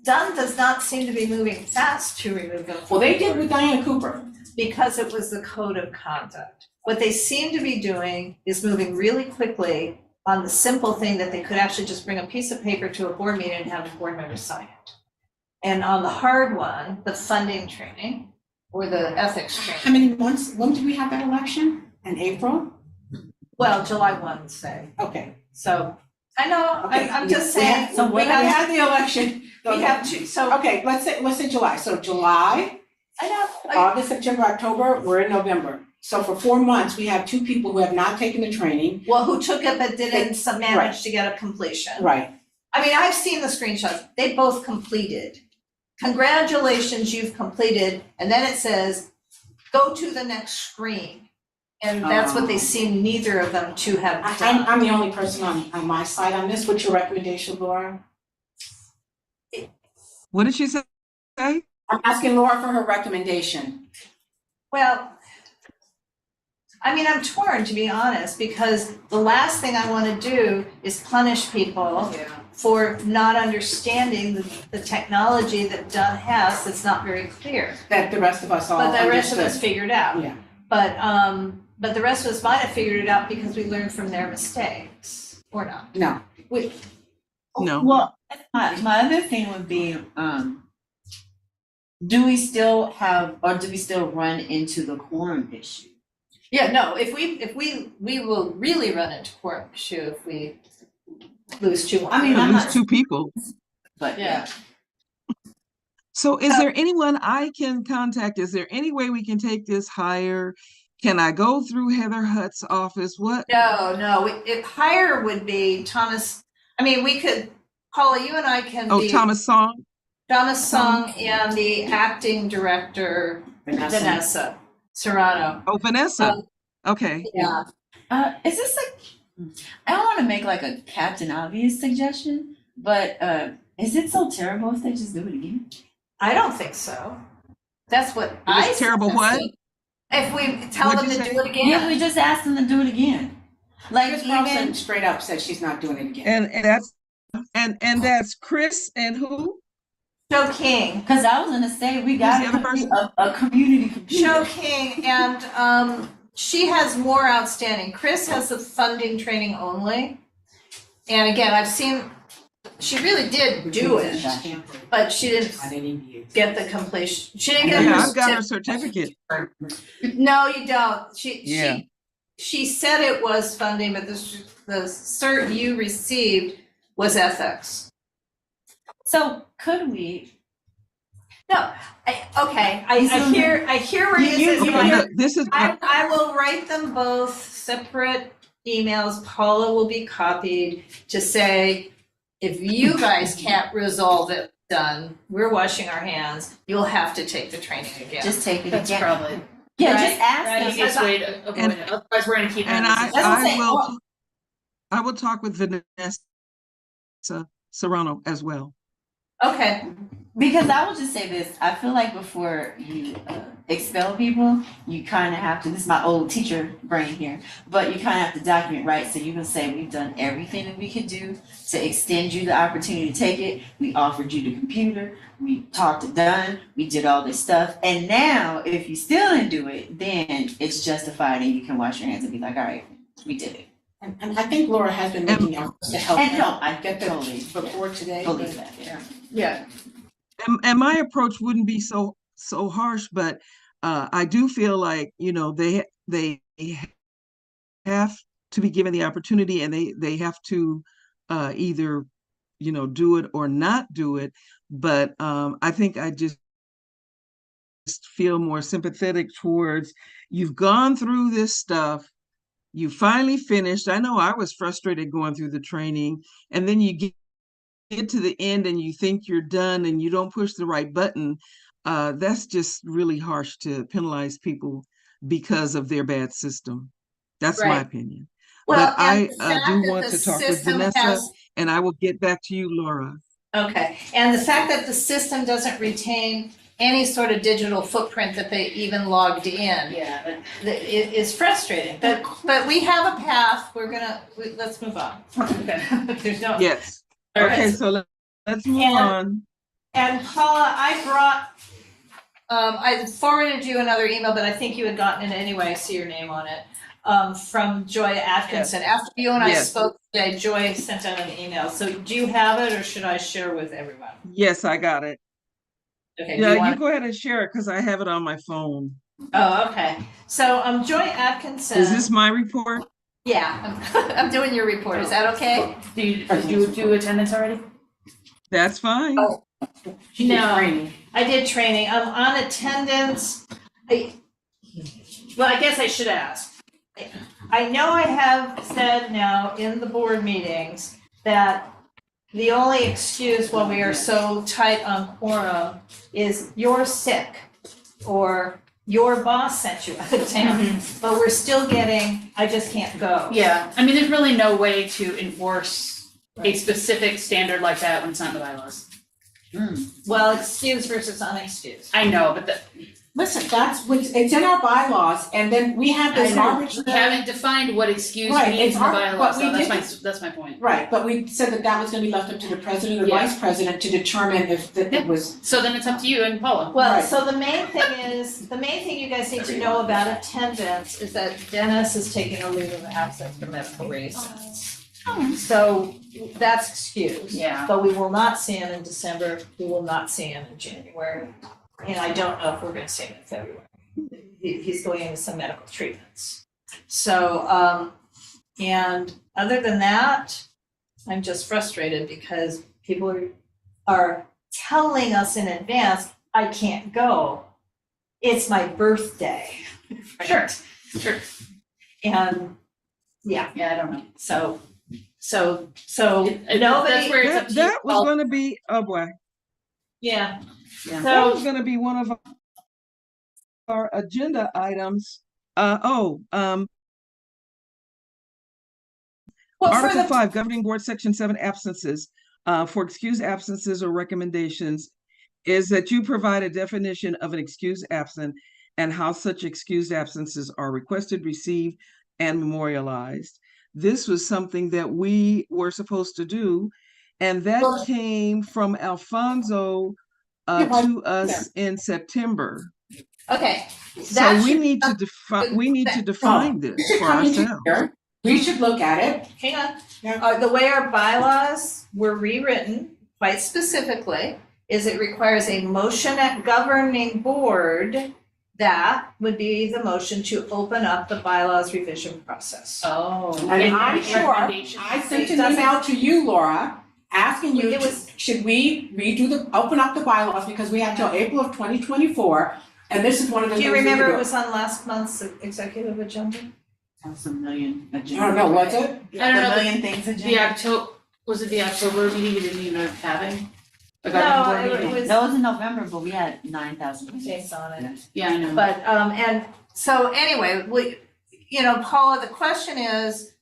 Dunn does not seem to be moving fast to remove them. Well, they did with Diana Cooper. Because it was the code of conduct. What they seem to be doing is moving really quickly on the simple thing that they could actually just bring a piece of paper to a board meeting and have the board member sign it. And on the hard one, the funding training or the ethics How training, many months, when did we have that election? In April? well, July 1, say. Okay. So, I know, Okay. I'm just We saying, had- So we when we have, had the election. we have to, so, Okay, let's say July. So July, I know, August, September, October, we're in November. So for 4 months, we have 2 people who have not taken the training. well, who took it but didn't Right. manage to get a completion. Right. I mean, I've seen the screenshots, they both completed. Congratulations, you've completed, and then it says, go to the next screen. And that's what they seem neither of them to have done. I'm the only person on my side on this. What's your recommendation, Laura? What did she say? I'm asking Laura for her recommendation. Well, I mean, I'm torn, to be honest, because the last thing I wanna do is punish people for not understanding the technology that Dunn has that's not very clear. That the rest of us all But the rest of us understood. figured out. Yeah. But the rest of us might have figured it out because we learned from their mistakes, or not. No. No. Well, my other thing would be, do we still run into the quorum issue? Yeah, no, if we will really run into quorum issue if we lose 2 more. I mean, At I'm least not- 2 people. But Yeah. So is there anyone I can contact? Is there any way we can take this higher? Can I go through Heather Hutt's office? What? No, if higher would be Thomas, I mean, we could, Paula, you and I can Oh, be. Thomas Song? Thomas Song and the acting director, Vanessa Serrano. Oh, Vanessa. Um, Okay. Yeah, is this I don't wanna make like a Captain Obvious suggestion, but is it so terrible if they just do it again? I don't think so. That's what It I was terrible what? suggested. If we tell What'd them you to say? do it Yeah, again. we just asked them to do it again. Like Chris even, Carlson straight up said she's not doing it again. And that's Chris and who? Joe King. because I was gonna say we Who's got the other person? a community computer. Joe King, and she has more outstanding. Chris has the funding training only. And again, I've seen, she really did do it, but she didn't I didn't even use. get the completion. She didn't get Yeah, her I've got her certificate. certificate. No, you don't. Yeah. She said it was funding, but the cert you received was ethics. So could we? No, I hear where You- this is you- going. Okay, look, this is I will write them both separate emails. Paula will be copied to say, if you guys can't resolve it, done, we're washing our hands, you'll have to take the training again. Just take it That's again. probably Yeah, Right, just ask right. them. easiest way to avoid it. Otherwise, we're gonna keep. and having this. I will talk with Vanessa Serrano as well. Okay, Because I will just say this, I feel like before you expel people, you kind of have to, this is my old teacher brain here, but you kind of have to document, right? So you can say, we've done everything that we could do to extend you the opportunity to take it. We offered you the computer, we talked it done, we did all this stuff. And now, if you still didn't do it, then it's justified and you can wash your hands and be like, all right, we did it. And I think Laura has been making efforts to help And no, them I get the totally report today. believe but- that, yeah. yeah. And my approach wouldn't be so harsh, but I do feel like, you know, they have to be given the opportunity, and they have to either, you know, do it or not do it. But I think I just feel more sympathetic towards, you've gone through this stuff, you finally finished. I know I was frustrated going through the training, and then you get to the end and you think you're done and you don't push the right button. That's just really harsh to penalize people because of their bad system. That's my Right. opinion. Well, But I and the fact do that want the to talk with system Vanessa, has- and I will get back to you, Laura. Okay, and the fact that the system doesn't retain any sort of digital footprint that they even logged in. Yeah, It is frustrating, but we have a path, let's move on. okay. There's no. Yes. All right. Okay, so let's move And- on. And Paula, I brought, I forwarded you another email, but I think you had gotten it anyway, I see your name on it, from Joy Atkinson. After you and I Yes. spoke today, Joy sent out an email, so do you have it, or should I share with everyone? Yes, I got it. Okay, do Yeah, you you want? go ahead and share it because I have it on my phone. Oh, okay, so, Joy Atkinson. Is this my report? Yeah, I'm doing your report, is that okay? Did you do attendance already? That's fine. Oh. She did No. training. I did training, on attendance, well, I guess I should ask. I know I have said now in the board meetings that the only excuse when we are so tight on quorum is you're sick, or your boss sent you out of town, but we're still getting, I just can't go. Yeah, I mean, there's really no way to enforce a specific standard like that when it's not in the bylaws. Well, excuse versus unexcused. I know, but Listen, it's in our bylaws, and then we have this we arbitrary. haven't defined what excuse Right, means it's in the our- bylaws, but we so that's my point. Right, but we said that was gonna be left up to the president or Yeah. vice president to determine if it was. So then it's up to you and Paula. Well, Right. so the main thing you guys need to know about attendance is that Dennis is taking a leave of absence for medical reasons. So that's excused. Yeah. But we will not see him in December, we will not see him in January, and I don't know if we're gonna see him in February. He's going into some medical treatments. So, and other than that, I'm just frustrated because people are telling us in advance, I can't go. It's my birthday. Sure. And, yeah, Yeah, I don't know. so That's nobody, where it's up to you. That was going to be, oh boy, yeah. Yeah. that was So, going to be one of our agenda items. well, for Article the, 5, Governing Board, Section 7, absences. For excused absences or recommendations, is that you provide a definition of an excused absent and how such excused absences are requested, received, and memorialized. This was something that we were supposed to do, and that Well- came from Alfonso Yeah, why- to us in September. Okay. So that we should- need to define, we need to No, define it this should for come into ourselves. here. We should look at it. Hang on. Yeah. The way our bylaws were rewritten, quite specifically, is it requires a motion at governing board. That would be the motion to open up the bylaws revision process. Oh. And I'm sure, Recommendations. I sent an email to you, Laura, asking you, It was- should we open up the bylaws, because we have till April of 2024, and this is one of the Do things you we need to remember do. it was on last month's executive agenda? That's a million. I don't know, was it? I don't know, million things The October, was it the October meeting we didn't even have? A No, governing board it meeting? was That was in November, but we had 9,000. James on it. Yeah, I know. But, and so anyway, Paula, the question is,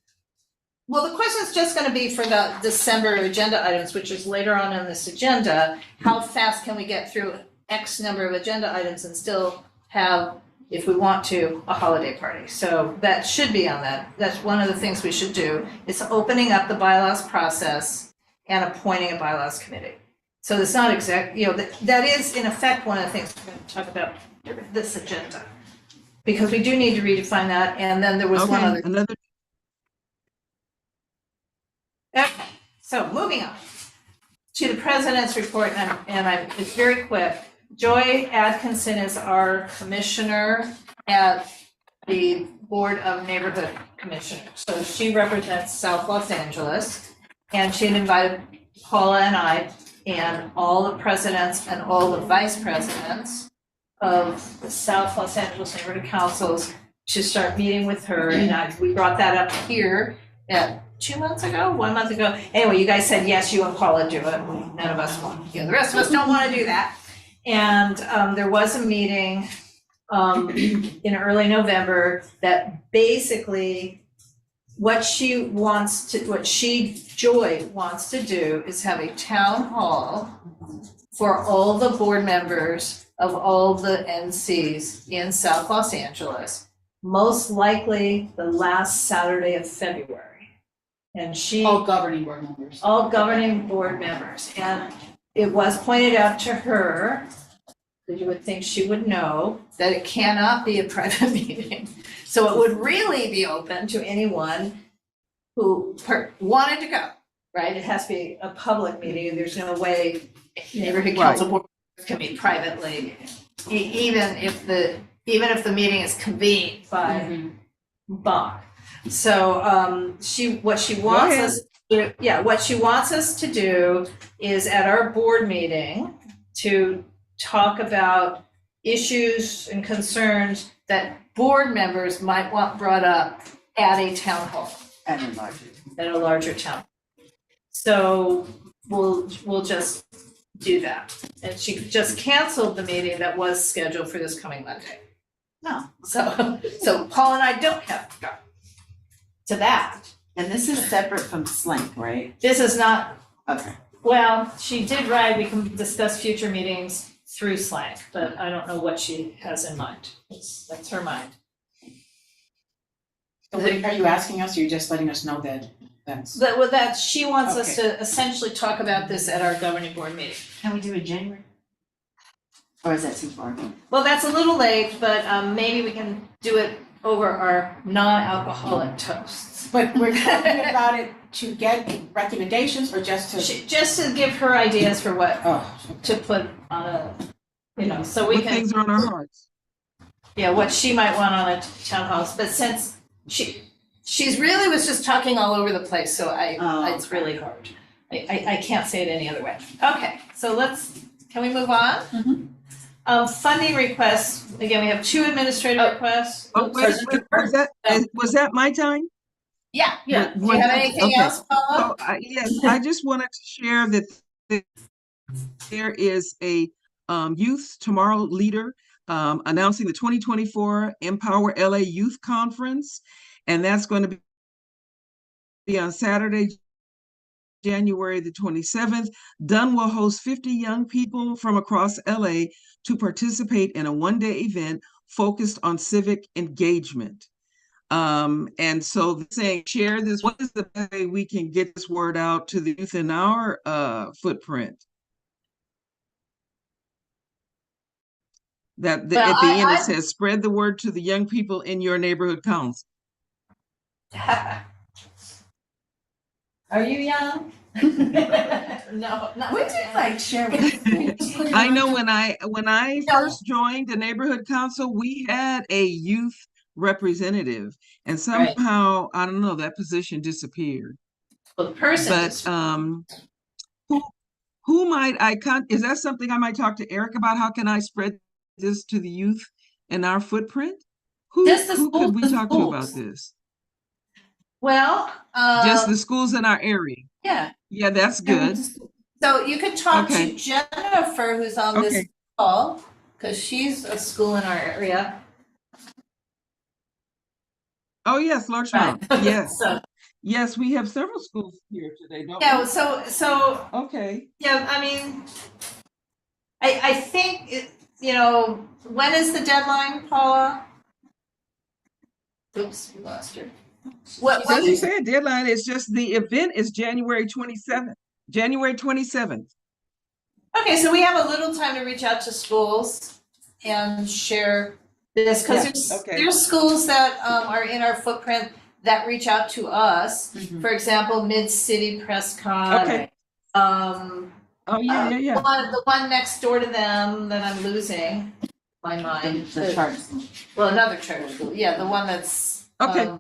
well, the question is just gonna be for the December agenda items, which is later on in this agenda. How fast can we get through X number of agenda items and still have, if we want to, a holiday party? So that should be on that. That's one of the things we should do, is opening up the bylaws process and appointing a bylaws committee. So it's not that is in effect one of the things we're gonna talk about during this agenda. Because we do need to redefine that, and then there was one Okay, other. another, Okay, so moving on to the president's report, it's very quick. Joy Atkinson is our commissioner at the Board of Neighborhood Commissioners. So she represents South Los Angeles, and she had invited Paula and I and all the presidents and all the vice presidents of the South Los Angeles Neighborhood Councils to start meeting with her, and we brought that up here at 2 months ago, 1 month ago. Anyway, you guys said, yes, you and Paula do it. None of us want, the rest of us don't want to do that. And there was a meeting in early November that basically Joy wants to do is have a town hall for all the board members of all the NCs in South Los Angeles, most likely the last Saturday of February. And All governing board members. all governing board members. And it was pointed out to her, that you would think she would know, that it cannot be a private meeting. So it would really be open to anyone who wanted to go, right? It has to be a public meeting, and there's no way neighborhood council board can meet privately, even if the meeting is convened by Bach. So what she wants us to do is at our board meeting to talk about issues and concerns that board members might want brought up at a town hall. And At a larger town. So we'll just do that. And she just canceled the meeting that was scheduled for this coming Monday. No. So Paul and I don't have to go to that. And this is separate from Slink, right? This is not, Okay. well, she did write, we can discuss future meetings through Slack, but I don't know what she has in mind. That's her mind. So what are you asking us, or you're just letting us know that that's? That she wants us to essentially talk about this at our governing board meeting. Can we do it January? Or is that too far? Well, that's a little late, but maybe we can do it over our non-alcoholic toasts. But we're talking about it to get recommendations, or just to? Just to give her ideas for what Oh, to put on a, so we what can, things are on our hearts? yeah, what she might want on a town hall. But since she's really was just talking all over the place, so it's really hard. I can't say it any other way. Okay, so can we move on? Funding requests, again, we have two administrative requests. Oh, wait, was that my time? Yeah. Yeah. Do you have anything Okay. else, Paula? Yes, I just wanted to share that there is a Youth Tomorrow leader announcing the 2024 Empower LA Youth Conference, and that's going to be on Saturday, January the 27th, Dunn will host 50 young people from across LA to participate in a one-day event focused on civic engagement. And so saying, share this, what is the way we can get this word out to the youth in our footprint? At the end, it says, spread the word to the young people in your neighborhood council. Are you young? No, not Would you like share with I know when I first joined the neighborhood council, we had a youth representative, and somehow, I don't know, that position disappeared. Well, the person. But who might is that something I might talk to Eric about? How can I spread this to the youth in our footprint? Who could we talk to about this? Well, just the schools in our area. Yeah. Yeah, that's good. So you could talk to Jennifer, who's on this call, because she's a school in our area. Oh yes, Larchmont. Yes. So, yes, we have several schools here today, don't yeah, we? so okay. Yeah, I mean, I think when is the deadline, Paula? Oops, we lost her. What doesn't say a deadline? It's just the event is January 27th. January 27th. Okay, so we have a little time to reach out to schools and share this, because there's schools that are in our footprint that reach out to us. Mm-hmm. For example, Mid-City Prescott. Okay. The one next door to them that I'm losing my mind. The charter school. Well, another charter school. Yeah, the one that's okay.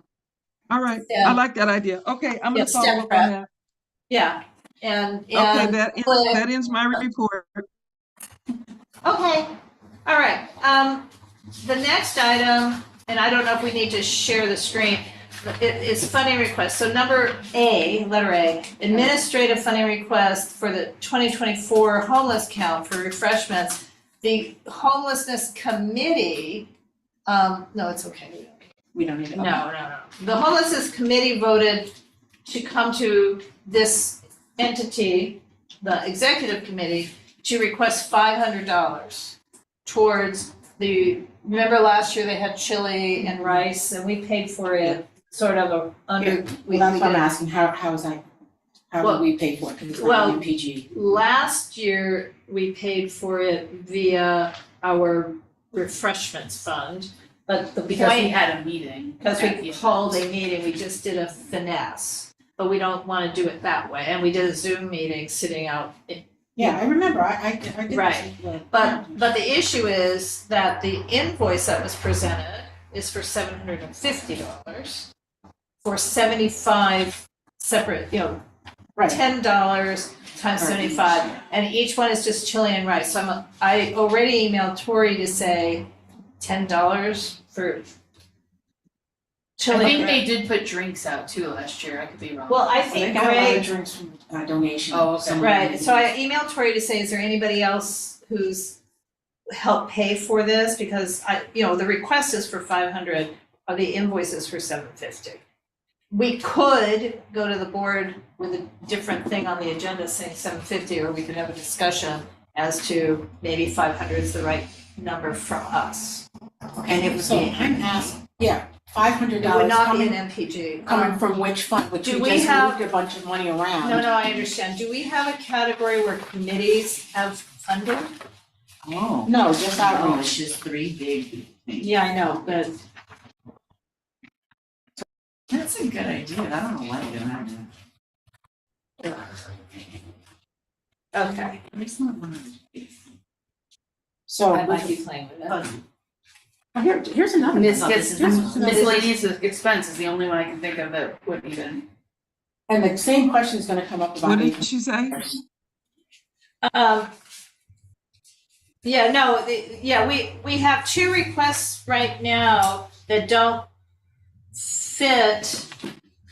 All right. I like that idea. Okay, I'm gonna follow up on that. Yeah. And okay, that ends my report. Okay. All right. The next item, and I don't know if we need to share the screen, is funding request. So letter A, administrative funding request for the 2024 homeless count for refreshments. The homelessness committee, no, it's okay. We don't need it. No. The homelessness committee voted to come to this entity, the executive committee, to request $500 towards remember last year they had chili and rice and we paid for it sort of under. That's what I'm asking, how do we pay for it? Because it's not UPG. Last year we paid for it via our refreshments fund, but because we had a meeting. Because we called a meeting, we just did a finesse, but we don't want to do it that way. And we did a Zoom meeting sitting out. Yeah, I remember. I did. Right. But the issue is that the invoice that was presented is for $750 for 75 separate, $10 times 75, and each one is just chili and rice. So I already emailed Tori to say $10 for chili. I think they did put drinks out too last year. I could be wrong. Well, I think they got a lot of drinks from donation. Oh, okay. Right. So I emailed Tori to say, is there anybody else who's helped pay for this? Because the request is for 500, the invoice is for 750. We could go to the board with a different thing on the agenda saying 750, or we could have a discussion as to maybe 500 is the right number from us. And it was I'm asking, $500. It would not be an MPG. Coming from which fund? Which we just moved a bunch of money around. No, I understand. Do we have a category where committees have funding? Oh. No, just outreach. It's just 3 big things. Yeah, I know, but. That's a good idea. I don't know why they don't have that. Okay. It's not one of those big things. So I might be playing with it. Here's another. Miscellaneous expense is the only one I can think of that would even. And the same question is going to come up about. What did she say? We have 2 requests right now that don't fit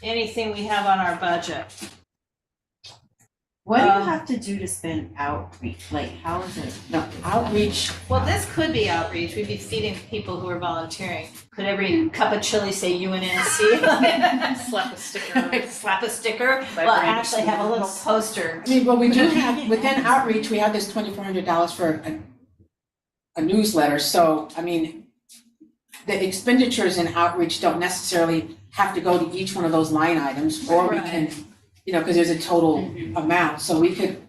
anything we have on our budget. What do you have to do to spend outreach? Like, how is it? No, outreach, Well, this could be outreach. We'd be feeding people who are volunteering. Could every cup of chili say UNNC? Slap a sticker. Slap a sticker? By Well, brand. actually have a little poster. I mean, well, we do have, within outreach, we have this $2,400 for a newsletter, so, I mean, the expenditures in outreach don't necessarily have to go to each one of those line items, or we can, you know, because there's a total amount, so we could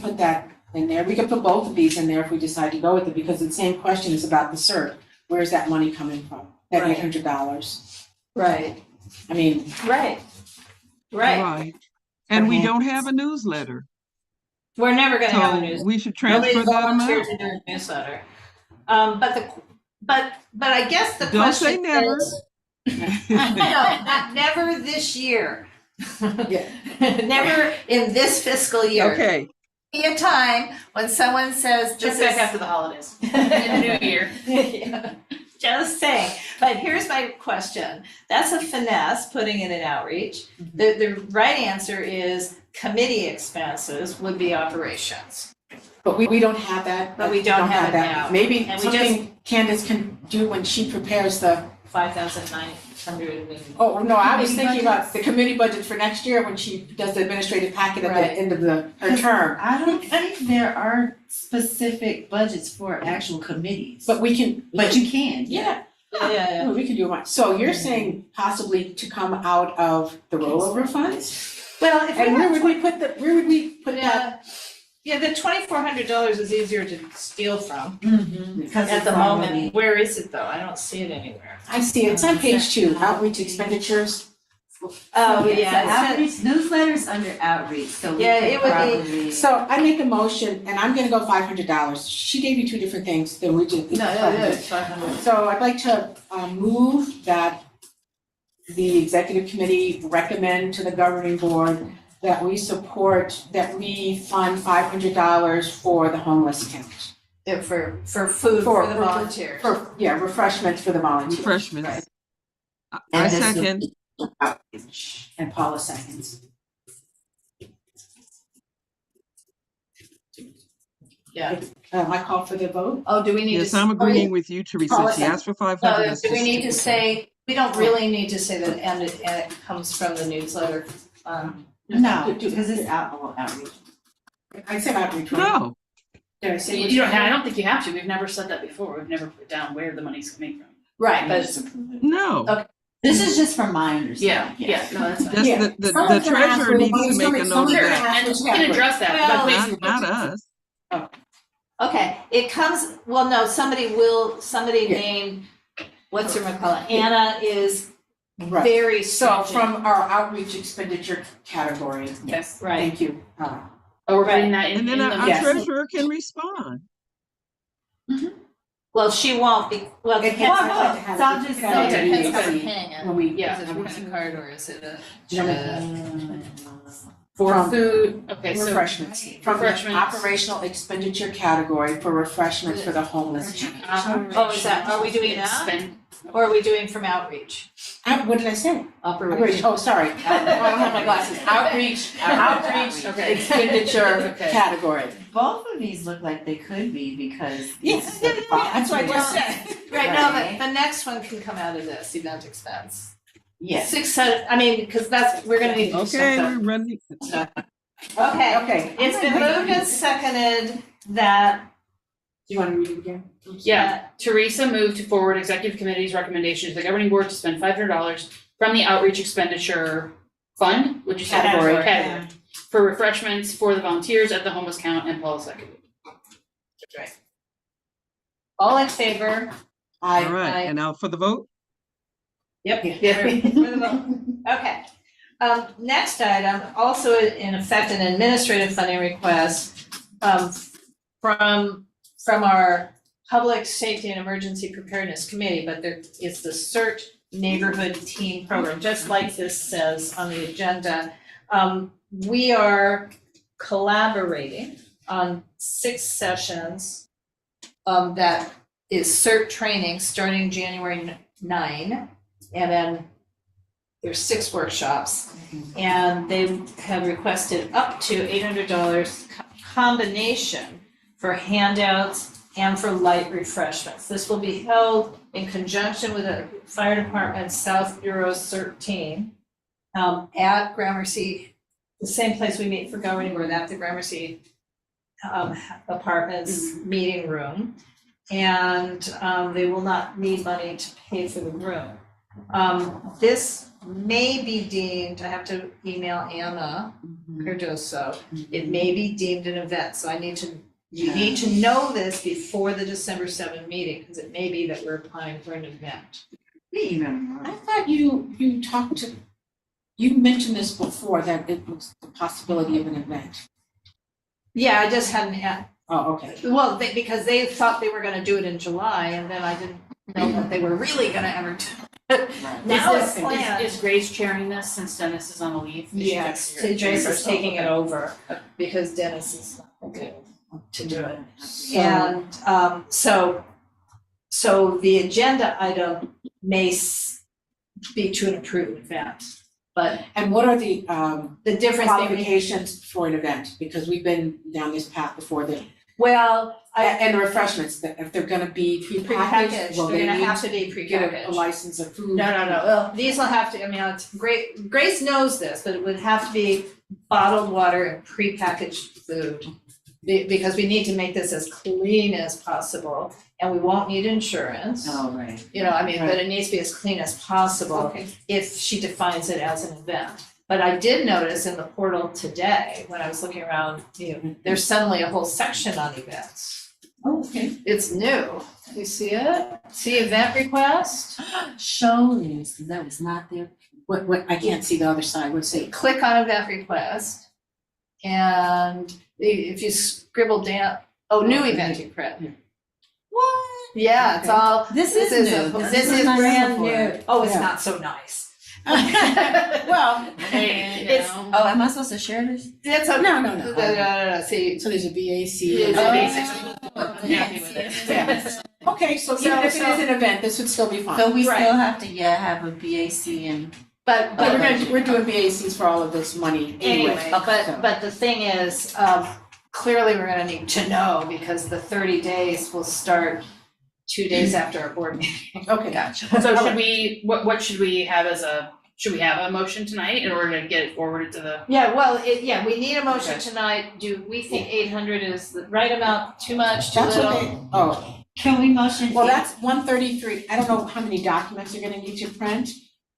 put that in there. We could put both of these in there if we decide to go with it, because the same question is about the CERT. Where's that money coming from? That Right. $800? Right. I mean, Right. Right. And we don't have a newsletter, We're never gonna have a so newsletter. we should Nobody transfer that volunteered amount. to do a newsletter. But I guess the Don't say question never. is. No, never this year. yeah. Never in this fiscal year. Okay, Be a time when someone says Just this back is. after the holidays, in the new year. Yeah. Just saying, but here's my question. That's a finesse, putting it in outreach. The right answer is committee expenses would be operations. But we don't have that. But we don't have it now. Maybe And we something Candace can do when she prepares the, 5,900. oh, no, I was Committee thinking about budgets? the committee budget for next year when she does the administrative packet at Right. the end of her term. I don't think there are specific budgets for actual committees. But we can. But you can. Yeah, Yeah. we can do one. So you're saying possibly to come out of the rollover funds? Well, if we And where have would we put that? Yeah, yeah, the $2,400 is easier to steal from Because at it's the already- moment. Where is it though? I don't see it anywhere. I see it. It's on page 2, outreach expenditures. Oh, Yeah, yeah. outreach, newsletters under outreach, so we Yeah, could it would be- probably. So I make a motion, and I'm gonna go $500. She gave you 2 different things, then we did. it's 500. So I'd like to move that the executive committee recommend to the governing board that we fund $500 for the homeless count. Yeah, for food for the volunteers. Refreshments for the volunteers. refreshments. I And this would second. be outreach. And Paula seconds. Yeah. I call for the vote. Oh, do we need to? Yes, I'm agreeing with you, Teresa. Paula She second. asked for 500. Do we need to say, we don't really need to say that, and it comes from the newsletter. No, because it's outreach. I said outreach, right? No, Did I say? You don't, I don't think you have to, we've never said that before, we've never put down where the money's coming from. Right, You but just approve it. no. This is just from my understanding. Yeah, no, that's fine. Just Yeah. the Someone's gonna ask treasurer for the needs money, to make a somebody- note of somebody's Sure, that. gonna ask and for we can address that, Well, but please. Not us. okay, it comes, well, no, somebody Yeah. named, what's her call it? Anna is Right. very So stringent. from our outreach expenditure category, Yes. Right, thank you. Oh, we're putting that in And then the our Yes. treasurer can respond. well, she won't be, well, it It depends has on, to have- So I'll just it has say- to be depends on easy the paying. when we- Yeah. Is it a credit card or is it a? For From food, okay, so. refreshments, from the Refreshments. operational expenditure category for refreshments for the homeless. Oh, is that, are we doing that? Spend- Or are we doing from outreach? What did I say? Outreach, Operation. oh, sorry, I don't have my glasses, outreach Okay. expenditure Okay. category. Both of these look like they could be because. Yes, this is the that's what I just volunteer. said. Right, no, but the next one can come out of this event expense. Yes. 600, I mean, because that's, we're gonna need to do Okay, something. we're running. Okay, Okay, it's been moved and seconded that. do you want to read it again? Yeah, Teresa moved to forward executive committee's recommendation to the governing board to spend $500 from the outreach expenditure fund, which is category, for refreshments for the volunteers at the homeless count, and Paula seconded. All in favor? All I, right, and now for the vote? Yep. For the vote. Okay. Next item, also in effect an administrative funding request, from our Public Safety and Emergency Preparedness Committee, but there is the CERT Neighborhood Team Program, just like this says on the agenda. We are collaborating on 6 sessions that is CERT training starting January 9, and then there's 6 workshops. And they have requested up to $800 combination for handouts and for light refreshments. This will be held in conjunction with the Fire Department South Bureau CERT team at Gramercy, the same place we meet for governing board, at the Gramercy Apartments meeting room. And they will not need money to pay for the room. This may be deemed, I have to email Anna Cardoso, it may be deemed an event, so you need to know this before the December 7th meeting, because it may be that we're applying for an event. I thought you mentioned this before, that it was the possibility of an event. Yeah, I just hadn't had, Oh, okay. well, because they thought they were gonna do it in July, and then I didn't know that they were really gonna ever do it. Now it's planned. Is Grace chairing this since Dennis is on a leave? Yes, Jace is taking it over because Dennis is not okay to do it. And so the agenda item may be to an approved event, but And what are the difference qualifications for an event? Because we've been down this path before, well, and the refreshments, that if they're gonna be prepackaged, prepackaged, will they're they gonna need have to be to get a prepackaged. license of food? No, well, these will have to, I mean, it's Grace knows this, but it would have to be bottled water and prepackaged food. Because we need to make this as clean as possible, and we won't need insurance. Oh, right. You know, I mean, but Right. it needs to be as clean as possible Okay. if she defines it as an event. But I did notice in the portal today, when I was looking around, there's suddenly a whole section on events. Oh, okay. It's new. You see it? See event request? Show this, because that was not there. What, I can't see the other side, what's it? Click on event request. And if you scribble down, new event request. What? Yeah, it's all, This is new. this is not brand before. new. Oh, it's Yeah. not so nice. Well, It's, Oh, am I supposed to share this? it's okay. No. See, so there's a BAC. It's and- a basic. I'm happy with it. Yeah. Okay, so even if it is an event, this would still be fine. So we Right. still have to, have a BAC and. but We're doing BACs for all of this money anyway. anyway, but the thing is, clearly we're gonna need to know, because the 30 days will start 2 days after our board meeting. Okay. Gotcha. So should we, what should we have should we have a motion tonight in order to get it forwarded to the? Yeah, well, we need a motion Okay. tonight. Do we think 800 is the right amount, too much, too That's little? okay. Oh, Can we motion? well, that's 133. I don't know how many documents you're gonna need to print,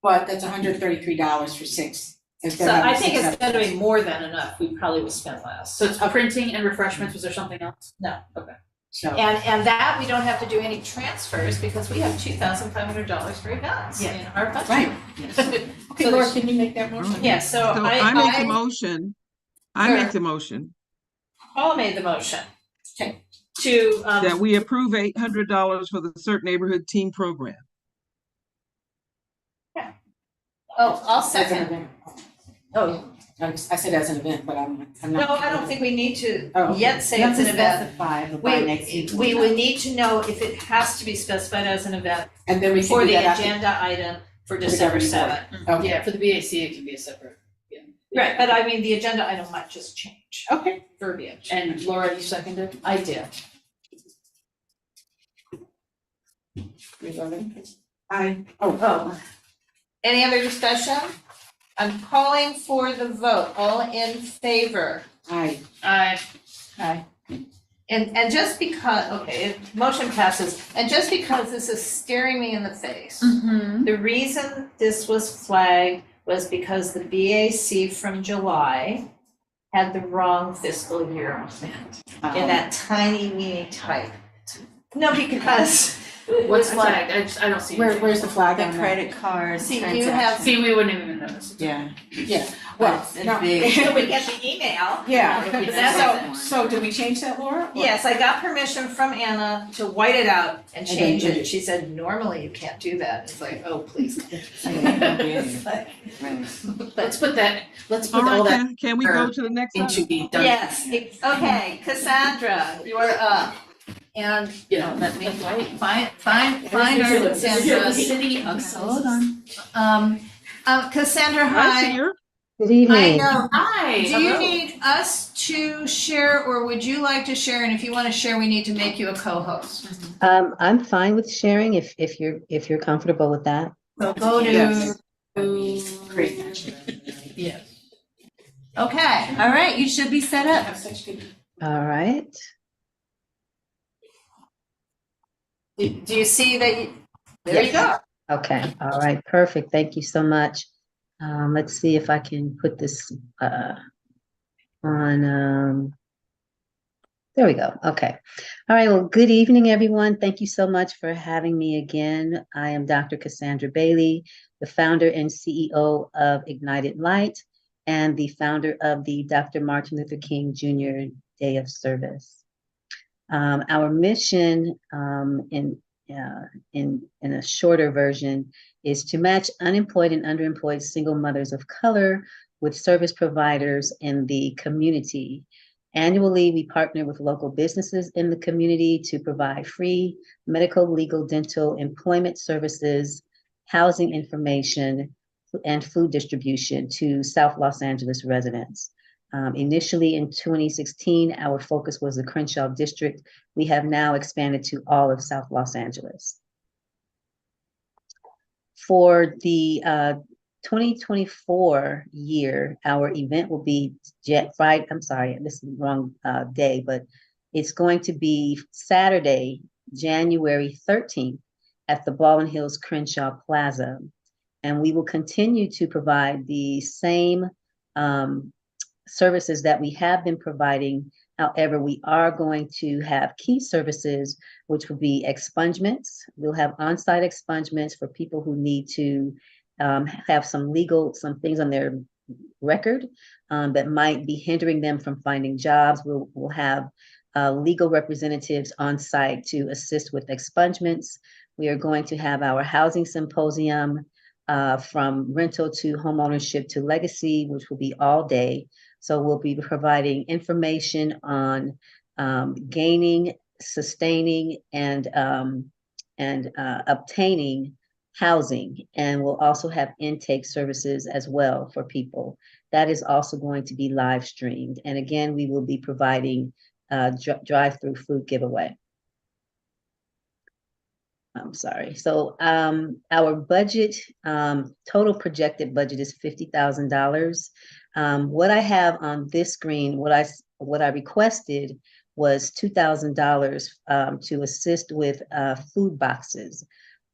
but that's $133 for 6. If they're So having I think 6 it's gonna be more than enough. We probably will spend less. So it's printing and refreshments, was there something else? No. Okay. So, And that we don't have to do any transfers, because we have $2,500 for events Yeah. in our budget. right. Okay, So Laura, there's- can you make that motion? Yeah, so So I make the I, motion. I Sure. make the motion Paul made the motion. Okay. To, that we approve $800 for the CERT Neighborhood Team Program. I'll As an second. event. Oh, I said as an event, but I'm no, not. I don't think we need to Oh, okay. yet say it's an event. Specify by next We, week. we would need to know if it has to be specified as an event And then we for can do the that after. agenda item for the December governing board. 7th. Okay. Yeah, for the BAC, it can be a separate. Right, but I mean, the agenda item might just change, Okay. verbiage. And Laura, you seconded? I did. Oh. Any other discussion? I'm calling for the vote. All in favor? Aye. Aye. And just because, motion passes, and just because this is staring me in the face, Mm-hmm. the reason this was flagged was because the BAC from July had the wrong fiscal year on it, in that tiny weeny type. No, because. What's flagged? I don't see anything. Where's the flag The on that? credit card See, you transaction. have- See, we wouldn't even notice. Yeah. Yeah, well, It's no. big. So we get the email. Yeah, so did we change that, Laura? Or- Yes, I got permission from Anna to white it out and then change did it. it. She said, normally you can't do that. It's like, oh, please. Right. Let's put All all right, that can we go to the next into item? the done. Yes, okay, Cassandra, you're up. And Let me wait. find our Cassandra. City of Hold on. Cassandra, Hi, hi. Seer. Good I evening. know. Hi. Do you need us to share, or would you like to share? And if you want to share, we need to make you a co-host. I'm fine with sharing if you're comfortable with that. So go to. Yes. Yes. Okay, all right, you should be set up. Have such good. All right. Do you see that? There you Yes. go. Okay. All right. Perfect. Thank you so much. Let's see if I can put this on. There we go. Okay. All right. Well, good evening, everyone. Thank you so much for having me again. I am Dr. Cassandra Bailey, the founder and CEO of Ignited Light and the founder of the Dr. Martin Luther King Jr. Day of Service. Our mission in a shorter version is to match unemployed and underemployed single mothers of color with service providers in the community. Annually, we partner with local businesses in the community to provide free medical, legal, dental, employment services, housing information, and food distribution to South Los Angeles residents. Initially in 2016, our focus was the Crenshaw district. We have now expanded to all of South Los Angeles. For the 2024 year, our event will be Friday. I'm sorry, this is the wrong day, but it's going to be Saturday, January 13th at the Baldwin Hills Crenshaw Plaza. And we will continue to provide the same services that we have been providing. However, we are going to have key services, which will be expungements. We'll have on-site expungements for people who need to have some things on their record that might be hindering them from finding jobs. We'll have legal representatives on site to assist with expungements. We are going to have our housing symposium from rental to homeownership to legacy, which will be all day. So we'll be providing information on gaining, sustaining, and obtaining housing. And we'll also have intake services as well for people. That is also going to be live streamed. And again, we will be providing drive-through food giveaway. I'm sorry. So our budget, total projected budget is $50,000. What I have on this screen, what I requested was $2,000 to assist with food boxes.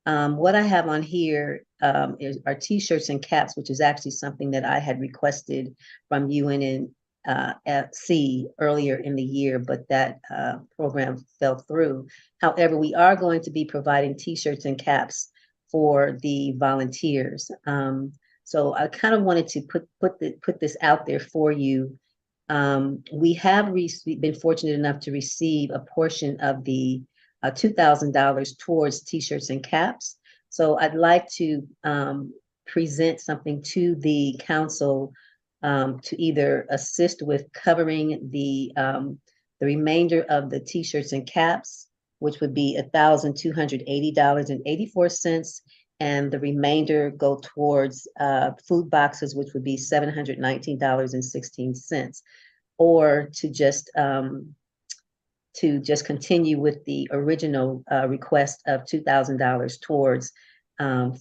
What I have on here are T-shirts and caps, which is actually something that I had requested from UNNC earlier in the year, but that program fell through. However, we are going to be providing T-shirts and caps for the volunteers. So I kind of wanted to put this out there for you. We have been fortunate enough to receive a portion of the $2,000 towards T-shirts and caps. So I'd like to present something to the council to either assist with covering the remainder of the T-shirts and caps, which would be $1,280.84, and the remainder go towards food boxes, which would be $719.16, or to just continue with the original request of $2,000 towards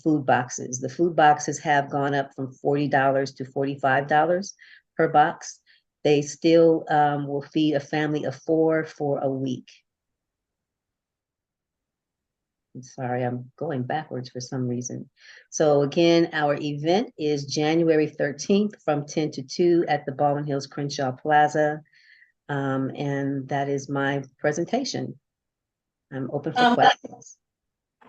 food boxes. The food boxes have gone up from $40 to $45 per box. They still will feed a family of 4 for a week. I'm sorry, I'm going backwards for some reason. So again, our event is January 13th from 10 to 2 at the Baldwin Hills Crenshaw Plaza. And that is my presentation. I'm open for questions.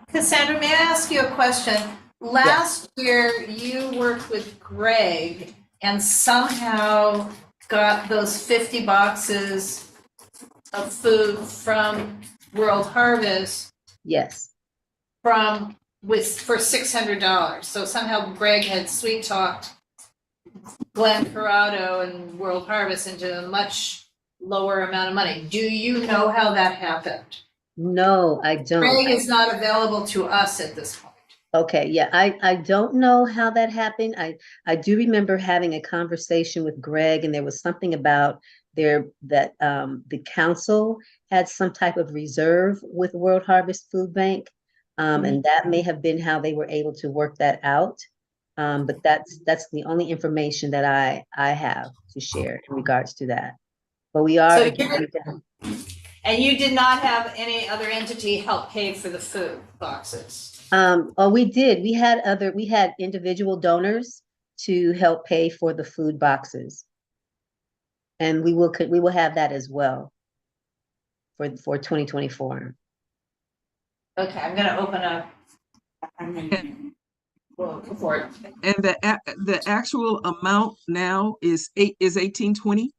Cassandra, may I ask you a question? Last year, you worked with Greg and somehow got those 50 boxes of food from World Harvest. Yes. For $600. So somehow Greg had sweet talked Glenn Corrado and World Harvest into a much lower amount of money. Do you know how that happened? No, I don't. Greg is not available to us at this point. Okay, yeah, I don't know how that happened. I do remember having a conversation with Greg, and there was something about that the council had some type of reserve with World Harvest Food Bank. And that may have been how they were able to work that out. But that's the only information that I have to share in regards to that. But we are So again, And you did not have any other entity help pay for the food boxes? oh, we did. We had individual donors to help pay for the food boxes. And we will have that as well for 2024. Okay, I'm gonna open up. I'm ready. Well, go for it. And the actual amount now is 1820?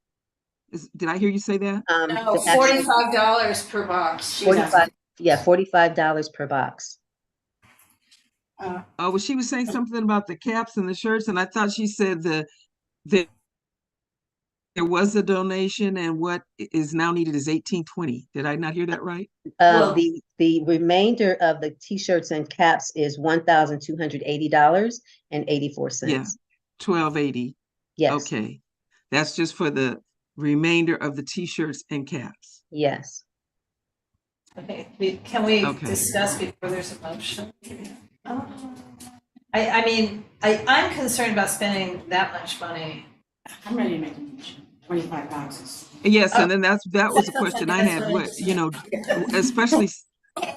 Did I hear you say that? No, The actual $45 per box. She was 45, yeah, $45 per box. Oh, well, she was saying something about the caps and the shirts, and I thought she said that there was a donation, and what is now needed is 1820. Did I not hear that right? Well- The remainder of the t-shirts and caps is $1,280.84. Yeah, 1280. Yes, Okay, that's just for the remainder of the t-shirts and caps. yes. Okay, can we Okay. discuss before there's a motion? I mean, I'm concerned about spending that much money. I'm ready to make a motion, 25 boxes. Yes, and then that was a question I had. What, especially Now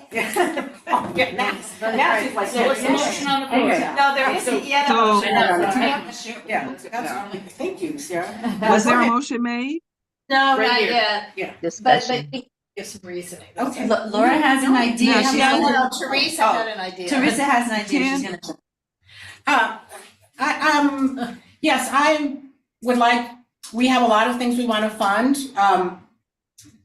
she's like, So what's the motion on the floor? No, there isn't yet a So- motion. Yeah, that's, thank you, Sarah. was there a motion made? No, Right not here. yet. Discussion. But give some reasoning. Okay. Laura has an idea. No, She's she- gonna- No, Teresa had an idea. Teresa has an idea. She's gonna. Yes, I would like, we have a lot of things we want to fund.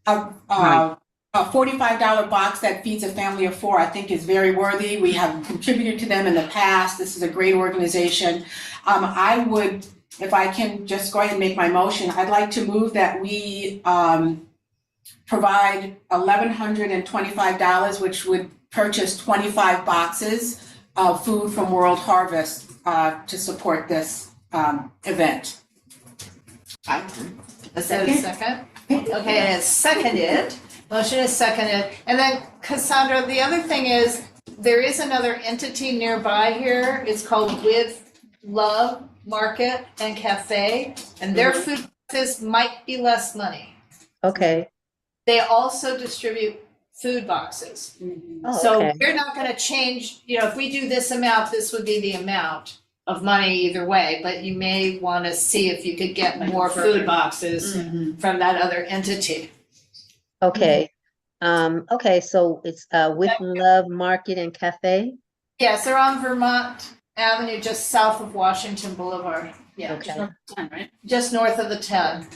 Right. A $45 box that feeds a family of 4, I think is very worthy. We have contributed to them in the past. This is a great organization. I would, if I can just go ahead and make my motion, I'd like to move that we provide $1,125, which would purchase 25 boxes of food from World Harvest to support this event. A second? Okay, and it's seconded. Motion is seconded. And then Cassandra, the other thing is, there is another entity nearby here. It's called With Love Market and Cafe, and their food boxes might be less money. Okay. They also distribute food boxes. Oh, So okay. we're not gonna change, if we do this amount, this would be the amount of money either way, but you may wanna see if you could get more food boxes from that other entity. Okay. Okay, so it's With Love Market and Cafe. Yes, they're on Vermont Avenue, just south of Washington Boulevard. Yeah, Okay. Right? just north of the 10.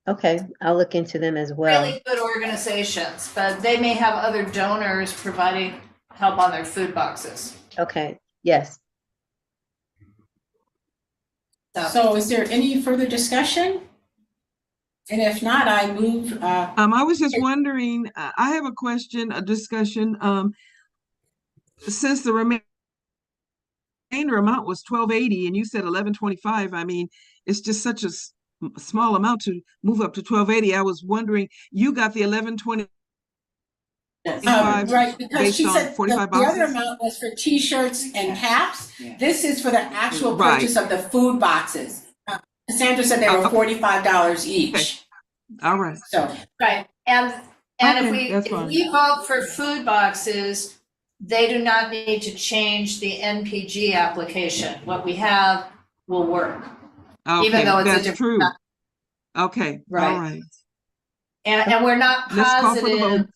Okay, I'll look into them as well. Really good organizations, but they may have other donors providing help on their food boxes. Okay, yes. So is there any further discussion? And if not, I move, I was just wondering, I have a question, a discussion. Since the remainder amount was 1280 and you said 1125, I mean, it's just such a small amount to move up to 1280. I was wondering, you got the 1120 right, because based she on said 45 the other boxes? amount was for T-shirts and caps. This is for the actual Right. purchase of the food boxes. Cassandra said they were Okay. $45 each, All right. so. Right, and if Okay, that's if fine. we vote for food boxes, they do not need to change the NPG application. What we have will work. Okay, though it's a that's different true. amount. Okay, Right. all right. And we're not Let's call for the vote. positive.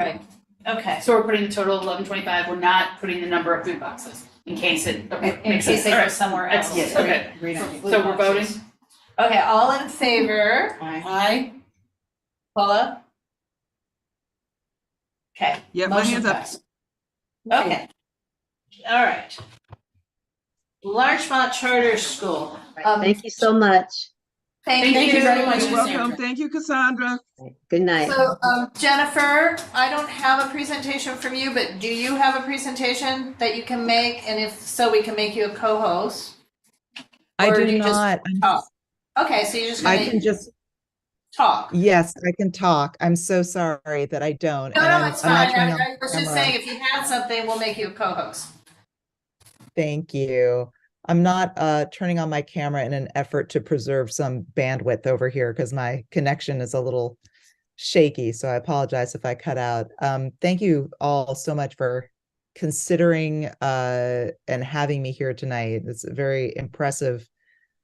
Right, okay. So we're putting the total 1125, we're not putting the number of food boxes, in case it, okay, In makes case sense, they all go right. somewhere else. Yes, okay. For So food we're boxes. voting? Okay, all in favor? Aye. Paula? Okay. Yeah, my motion hand's up. passed. Okay. All right. Larchmont Charter School. Thank you so much. Thank Thank you. you very much, You're Cassandra. welcome. Thank you, Cassandra. Good night. So, Jennifer, I don't have a presentation from you, but do you have a presentation that you can make? And if so, we can make you a co-host? I Or do you just not. talk? Okay, so you're just I gonna can just, talk. yes, I can talk. I'm so sorry that I don't. No, And no, it's I'm not fine. turning on I was just camera. saying, if you had something, we'll make you a co-host. Thank you. I'm not turning on my camera in an effort to preserve some bandwidth over here because my connection is a little shaky. So I apologize if I cut out. Thank you all so much for considering and having me here tonight. It's a very impressive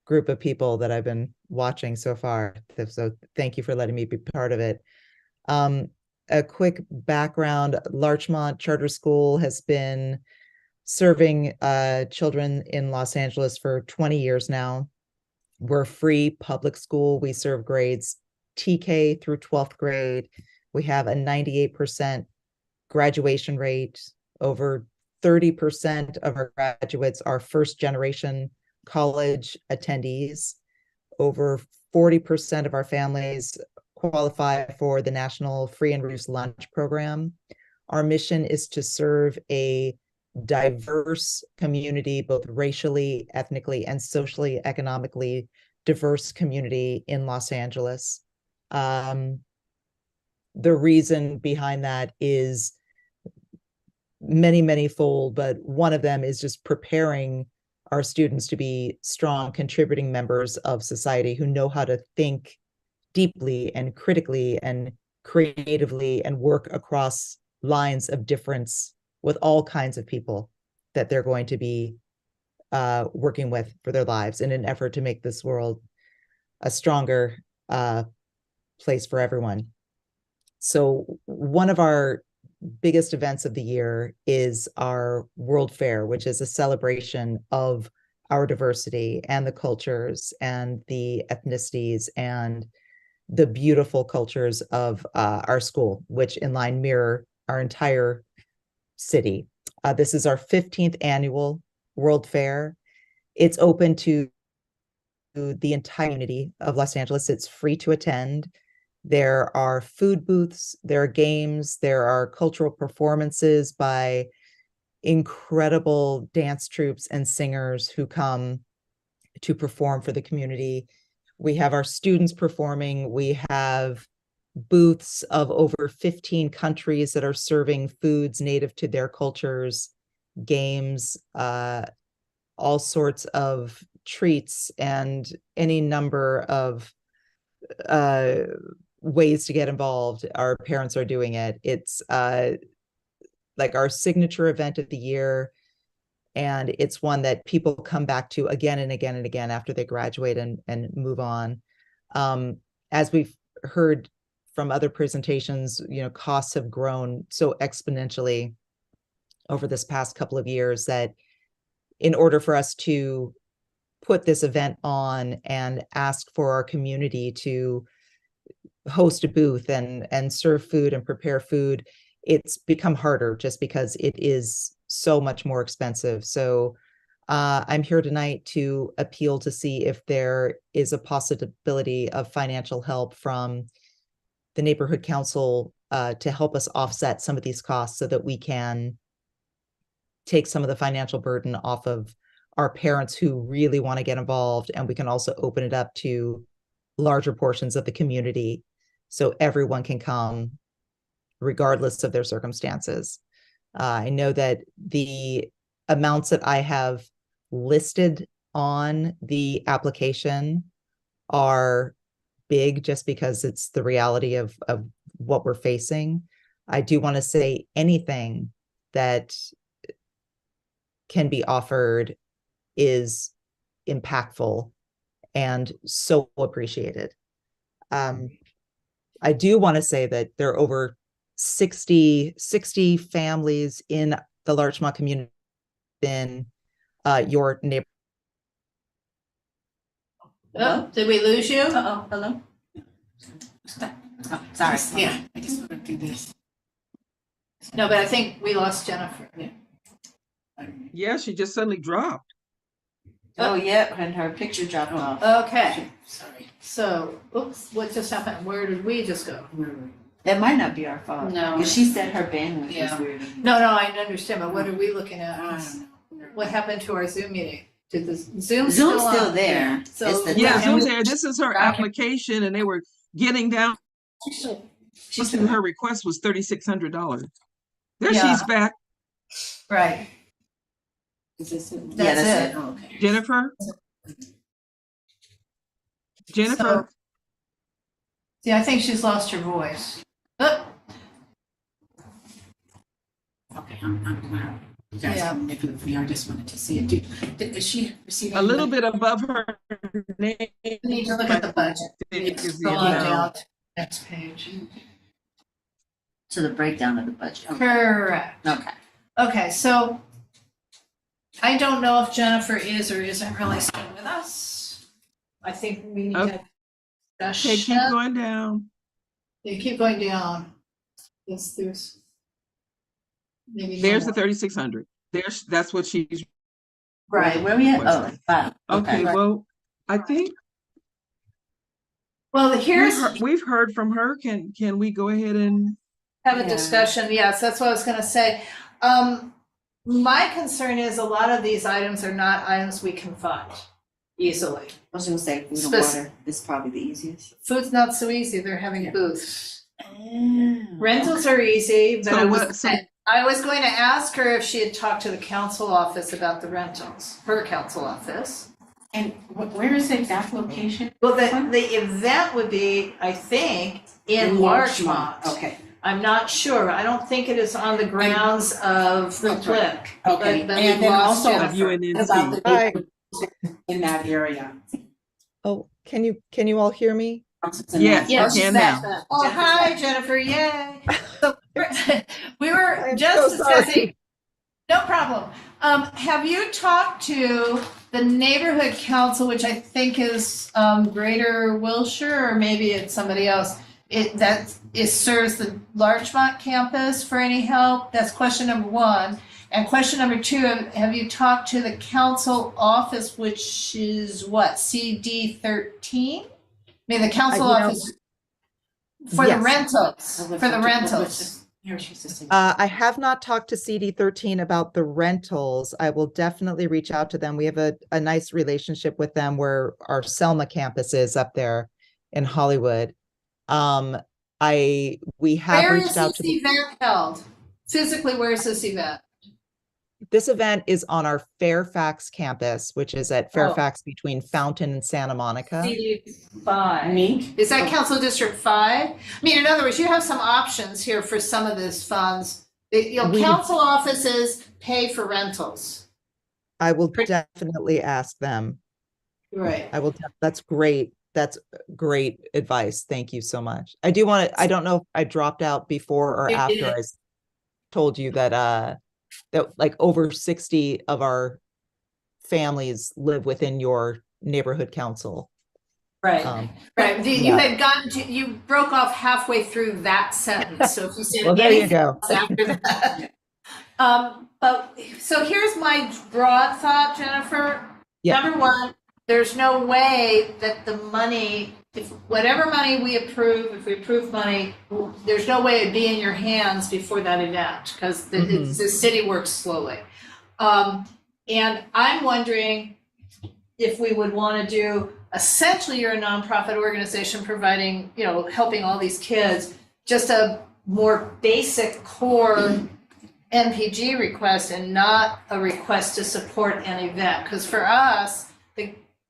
group of people that I've been watching so far. So thank you for letting me be part of it. A quick background, Larchmont Charter School has been serving children in Los Angeles for 20 years now. We're a free public school. We serve grades TK through 12th grade. We have a 98% graduation rate. Over 30% of our graduates are first generation college attendees. Over 40% of our families qualify for the National Free and Reduced Lunch Program. Our mission is to serve a diverse community, both racially, ethnically, and socially, economically diverse community in Los Angeles. The reason behind that is many fold, but one of them is just preparing our students to be strong, contributing members of society who know how to think deeply and critically and creatively and work across lines of difference with all kinds of people that they're going to be working with for their lives in an effort to make this world a stronger place for everyone. So one of our biggest events of the year is our World Fair, which is a celebration of our diversity and the cultures and the ethnicities and the beautiful cultures of our school, which in line mirror our entire city. This is our 15th annual World Fair. It's open to the entire community of Los Angeles. It's free to attend. There are food booths, there are games, there are cultural performances by incredible dance troupes and singers who come to perform for the community. We have our students performing. We have booths of over 15 countries that are serving foods native to their cultures, games, all sorts of treats, and any number of ways to get involved. Our parents are doing it. It's like our signature event of the year. And it's one that people come back to again and again and again after they graduate and move on. As we've heard from other presentations, costs have grown so exponentially over this past couple of years that in order for us to put this event on and ask for our community to host a booth and serve food and prepare food, it's become harder just because it is so much more expensive. So I'm here tonight to appeal to see if there is a possibility of financial help from the neighborhood council to help us offset some of these costs so that we can take some of the financial burden off of our parents who really want to get involved, and we can also open it up to larger portions of the community so everyone can come regardless of their circumstances. I know that the amounts that I have listed on the application are big just because it's the reality of what we're facing. I do want to say anything that can be offered is impactful and so appreciated. I do want to say that there are over 60 families in the Larchmont community in your neighborhood. Oh, did we lose you? Uh-oh, hello? Oh, sorry. Yeah, I just want to do this. No, but I think we lost Jennifer. Yeah, she just suddenly dropped. Oh, yeah, and her picture dropped off. Okay, Sorry. so, oops, what just happened? Where did we just go? That might not be our fault. No. Because she said her bandwidth Yeah. was weird. No, I understand, but what are we looking I at? don't know. What happened to our Zoom meeting? Did the Zoom Zoom's on? still there. So It's the Yeah, time. Zoom's there. This is her application and they were getting down She's to her request was $3,600. There Yeah. she's back. Right. Is this it? Yeah, That's that's it. Oh, okay. Jennifer? Jennifer? See, I think she's lost her voice. Oh, Okay, I'm glad. You guys, Yeah. if we are, just wanted to see it. Is she receiving? A little bit above her name. we need to look at the budget. Is Go the on amount. down to the next page. to the breakdown of the budget. Correct. Okay. Okay, so I don't know if Jennifer is or isn't really staying with us. I think we need to Okay. have Okay, keep discussion. going down. You keep going down. Yes, there's maybe. There's the more. 3,600. That's what she's, Right. Where we at? Oh, wow. okay, Right. well, I think Well, here's, we've heard from her. Can we go ahead and, have a Yeah. discussion. Yes, that's what I was gonna say. My concern is a lot of these items are not items we can fund easily. I was gonna say food and Spec- water is probably the easiest. Food's not so easy. They're having Yeah. booths. Rentals are easy, but So I what- was, so- I was going to ask her if she had talked to the council office about the rentals, her council office. And where is the exact location? Well, the event would be, I think, in Larchmont. Okay, I'm not sure. I don't think it is on the grounds of the That's right. click. okay. But And we then lost also of Jennifer. about UNNC? the Hi. in that area. Oh, can you all hear me? Yes, Yes, I can back. now. Oh, Jennifer's hi, back. Jennifer, yay. So we were I'm just so sorry. discussing, no problem. Have you talked to the neighborhood council, which I think is Greater Wilshire, or maybe it's somebody else? It serves the Larchmont campus for any help? That's question number one. And question number two, have you talked to the council office, which is what, CD 13? I mean, the council you know, office for the yes. rentals, for the rentals. Here she's just. I have not talked to CD 13 about the rentals. I will definitely reach out to them. We have a nice relationship with them where our Selma campus is up there in Hollywood. We have Where reached is out this to the, event held? Physically, where is this event? this event is on our Fairfax campus, which is at Fairfax between Fountain and Santa Monica. CD 5. Me? Is that Council District 5? I mean, in other words, you have some options here for some of these funds. We- Council offices pay for rentals. I will definitely ask them. Right. That's great. That's great advice. Thank you so much. I don't know if I dropped out before or You after did. I told you that like over 60 of our families live within your neighborhood council. Right. Um, You had gotten to, you broke off halfway through that sentence. So if you said Well, there you anything go. else after that. But so here's my broad thought, Jennifer. Yeah. Number one, there's no way that the money, if whatever money we approve, if we approve money, there's no way it'd be in your hands before that event, because the city works slowly. And I'm wondering if we would want to do, essentially you're a nonprofit organization providing, helping all these kids, just a more basic core NPG request and not a request to support an event. Because for us,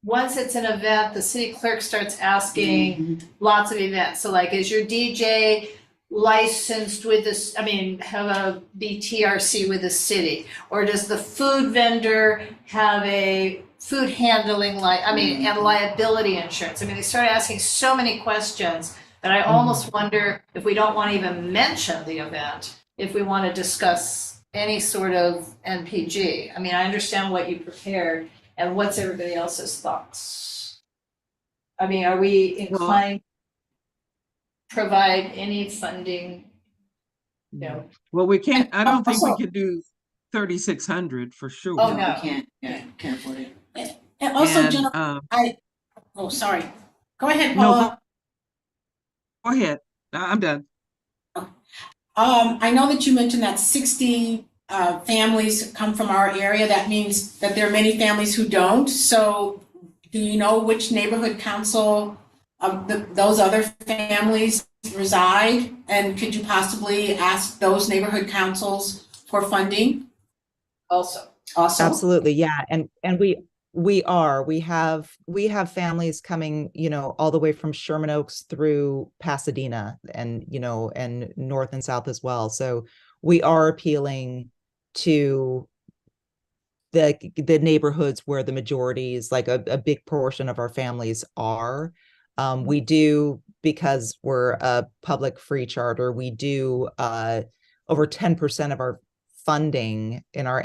once it's an event, the city clerk starts asking lots of events. So like, is your DJ licensed with this, have a BTRC with the city? Or does the food vendor have a food handling, and liability insurance? They start asking so many questions that I almost wonder if we don't want to even mention the event, if we want to discuss any sort of NPG. I understand what you prepared, and what's everybody else's thoughts? Are we inclined to provide any funding? No. Well, we can't, I don't think we Also- could do 3,600 for sure. Oh, no. We can't afford it. And also, And, Jennifer, oh, sorry. Go ahead, no, Paula. go ahead. I'm done. I know that you mentioned that 60 families come from our area. That means that there are many families who don't. So do you know which neighborhood council those other families reside? And could you possibly ask those neighborhood councils for funding Also, Absolutely, yeah. And we have families coming, all the way from Sherman Oaks through Pasadena and, and north and south as well. So we are appealing to the neighborhoods where the majorities, like a big portion of our families are. We do, because we're a public free charter, we do over 10% of our funding in our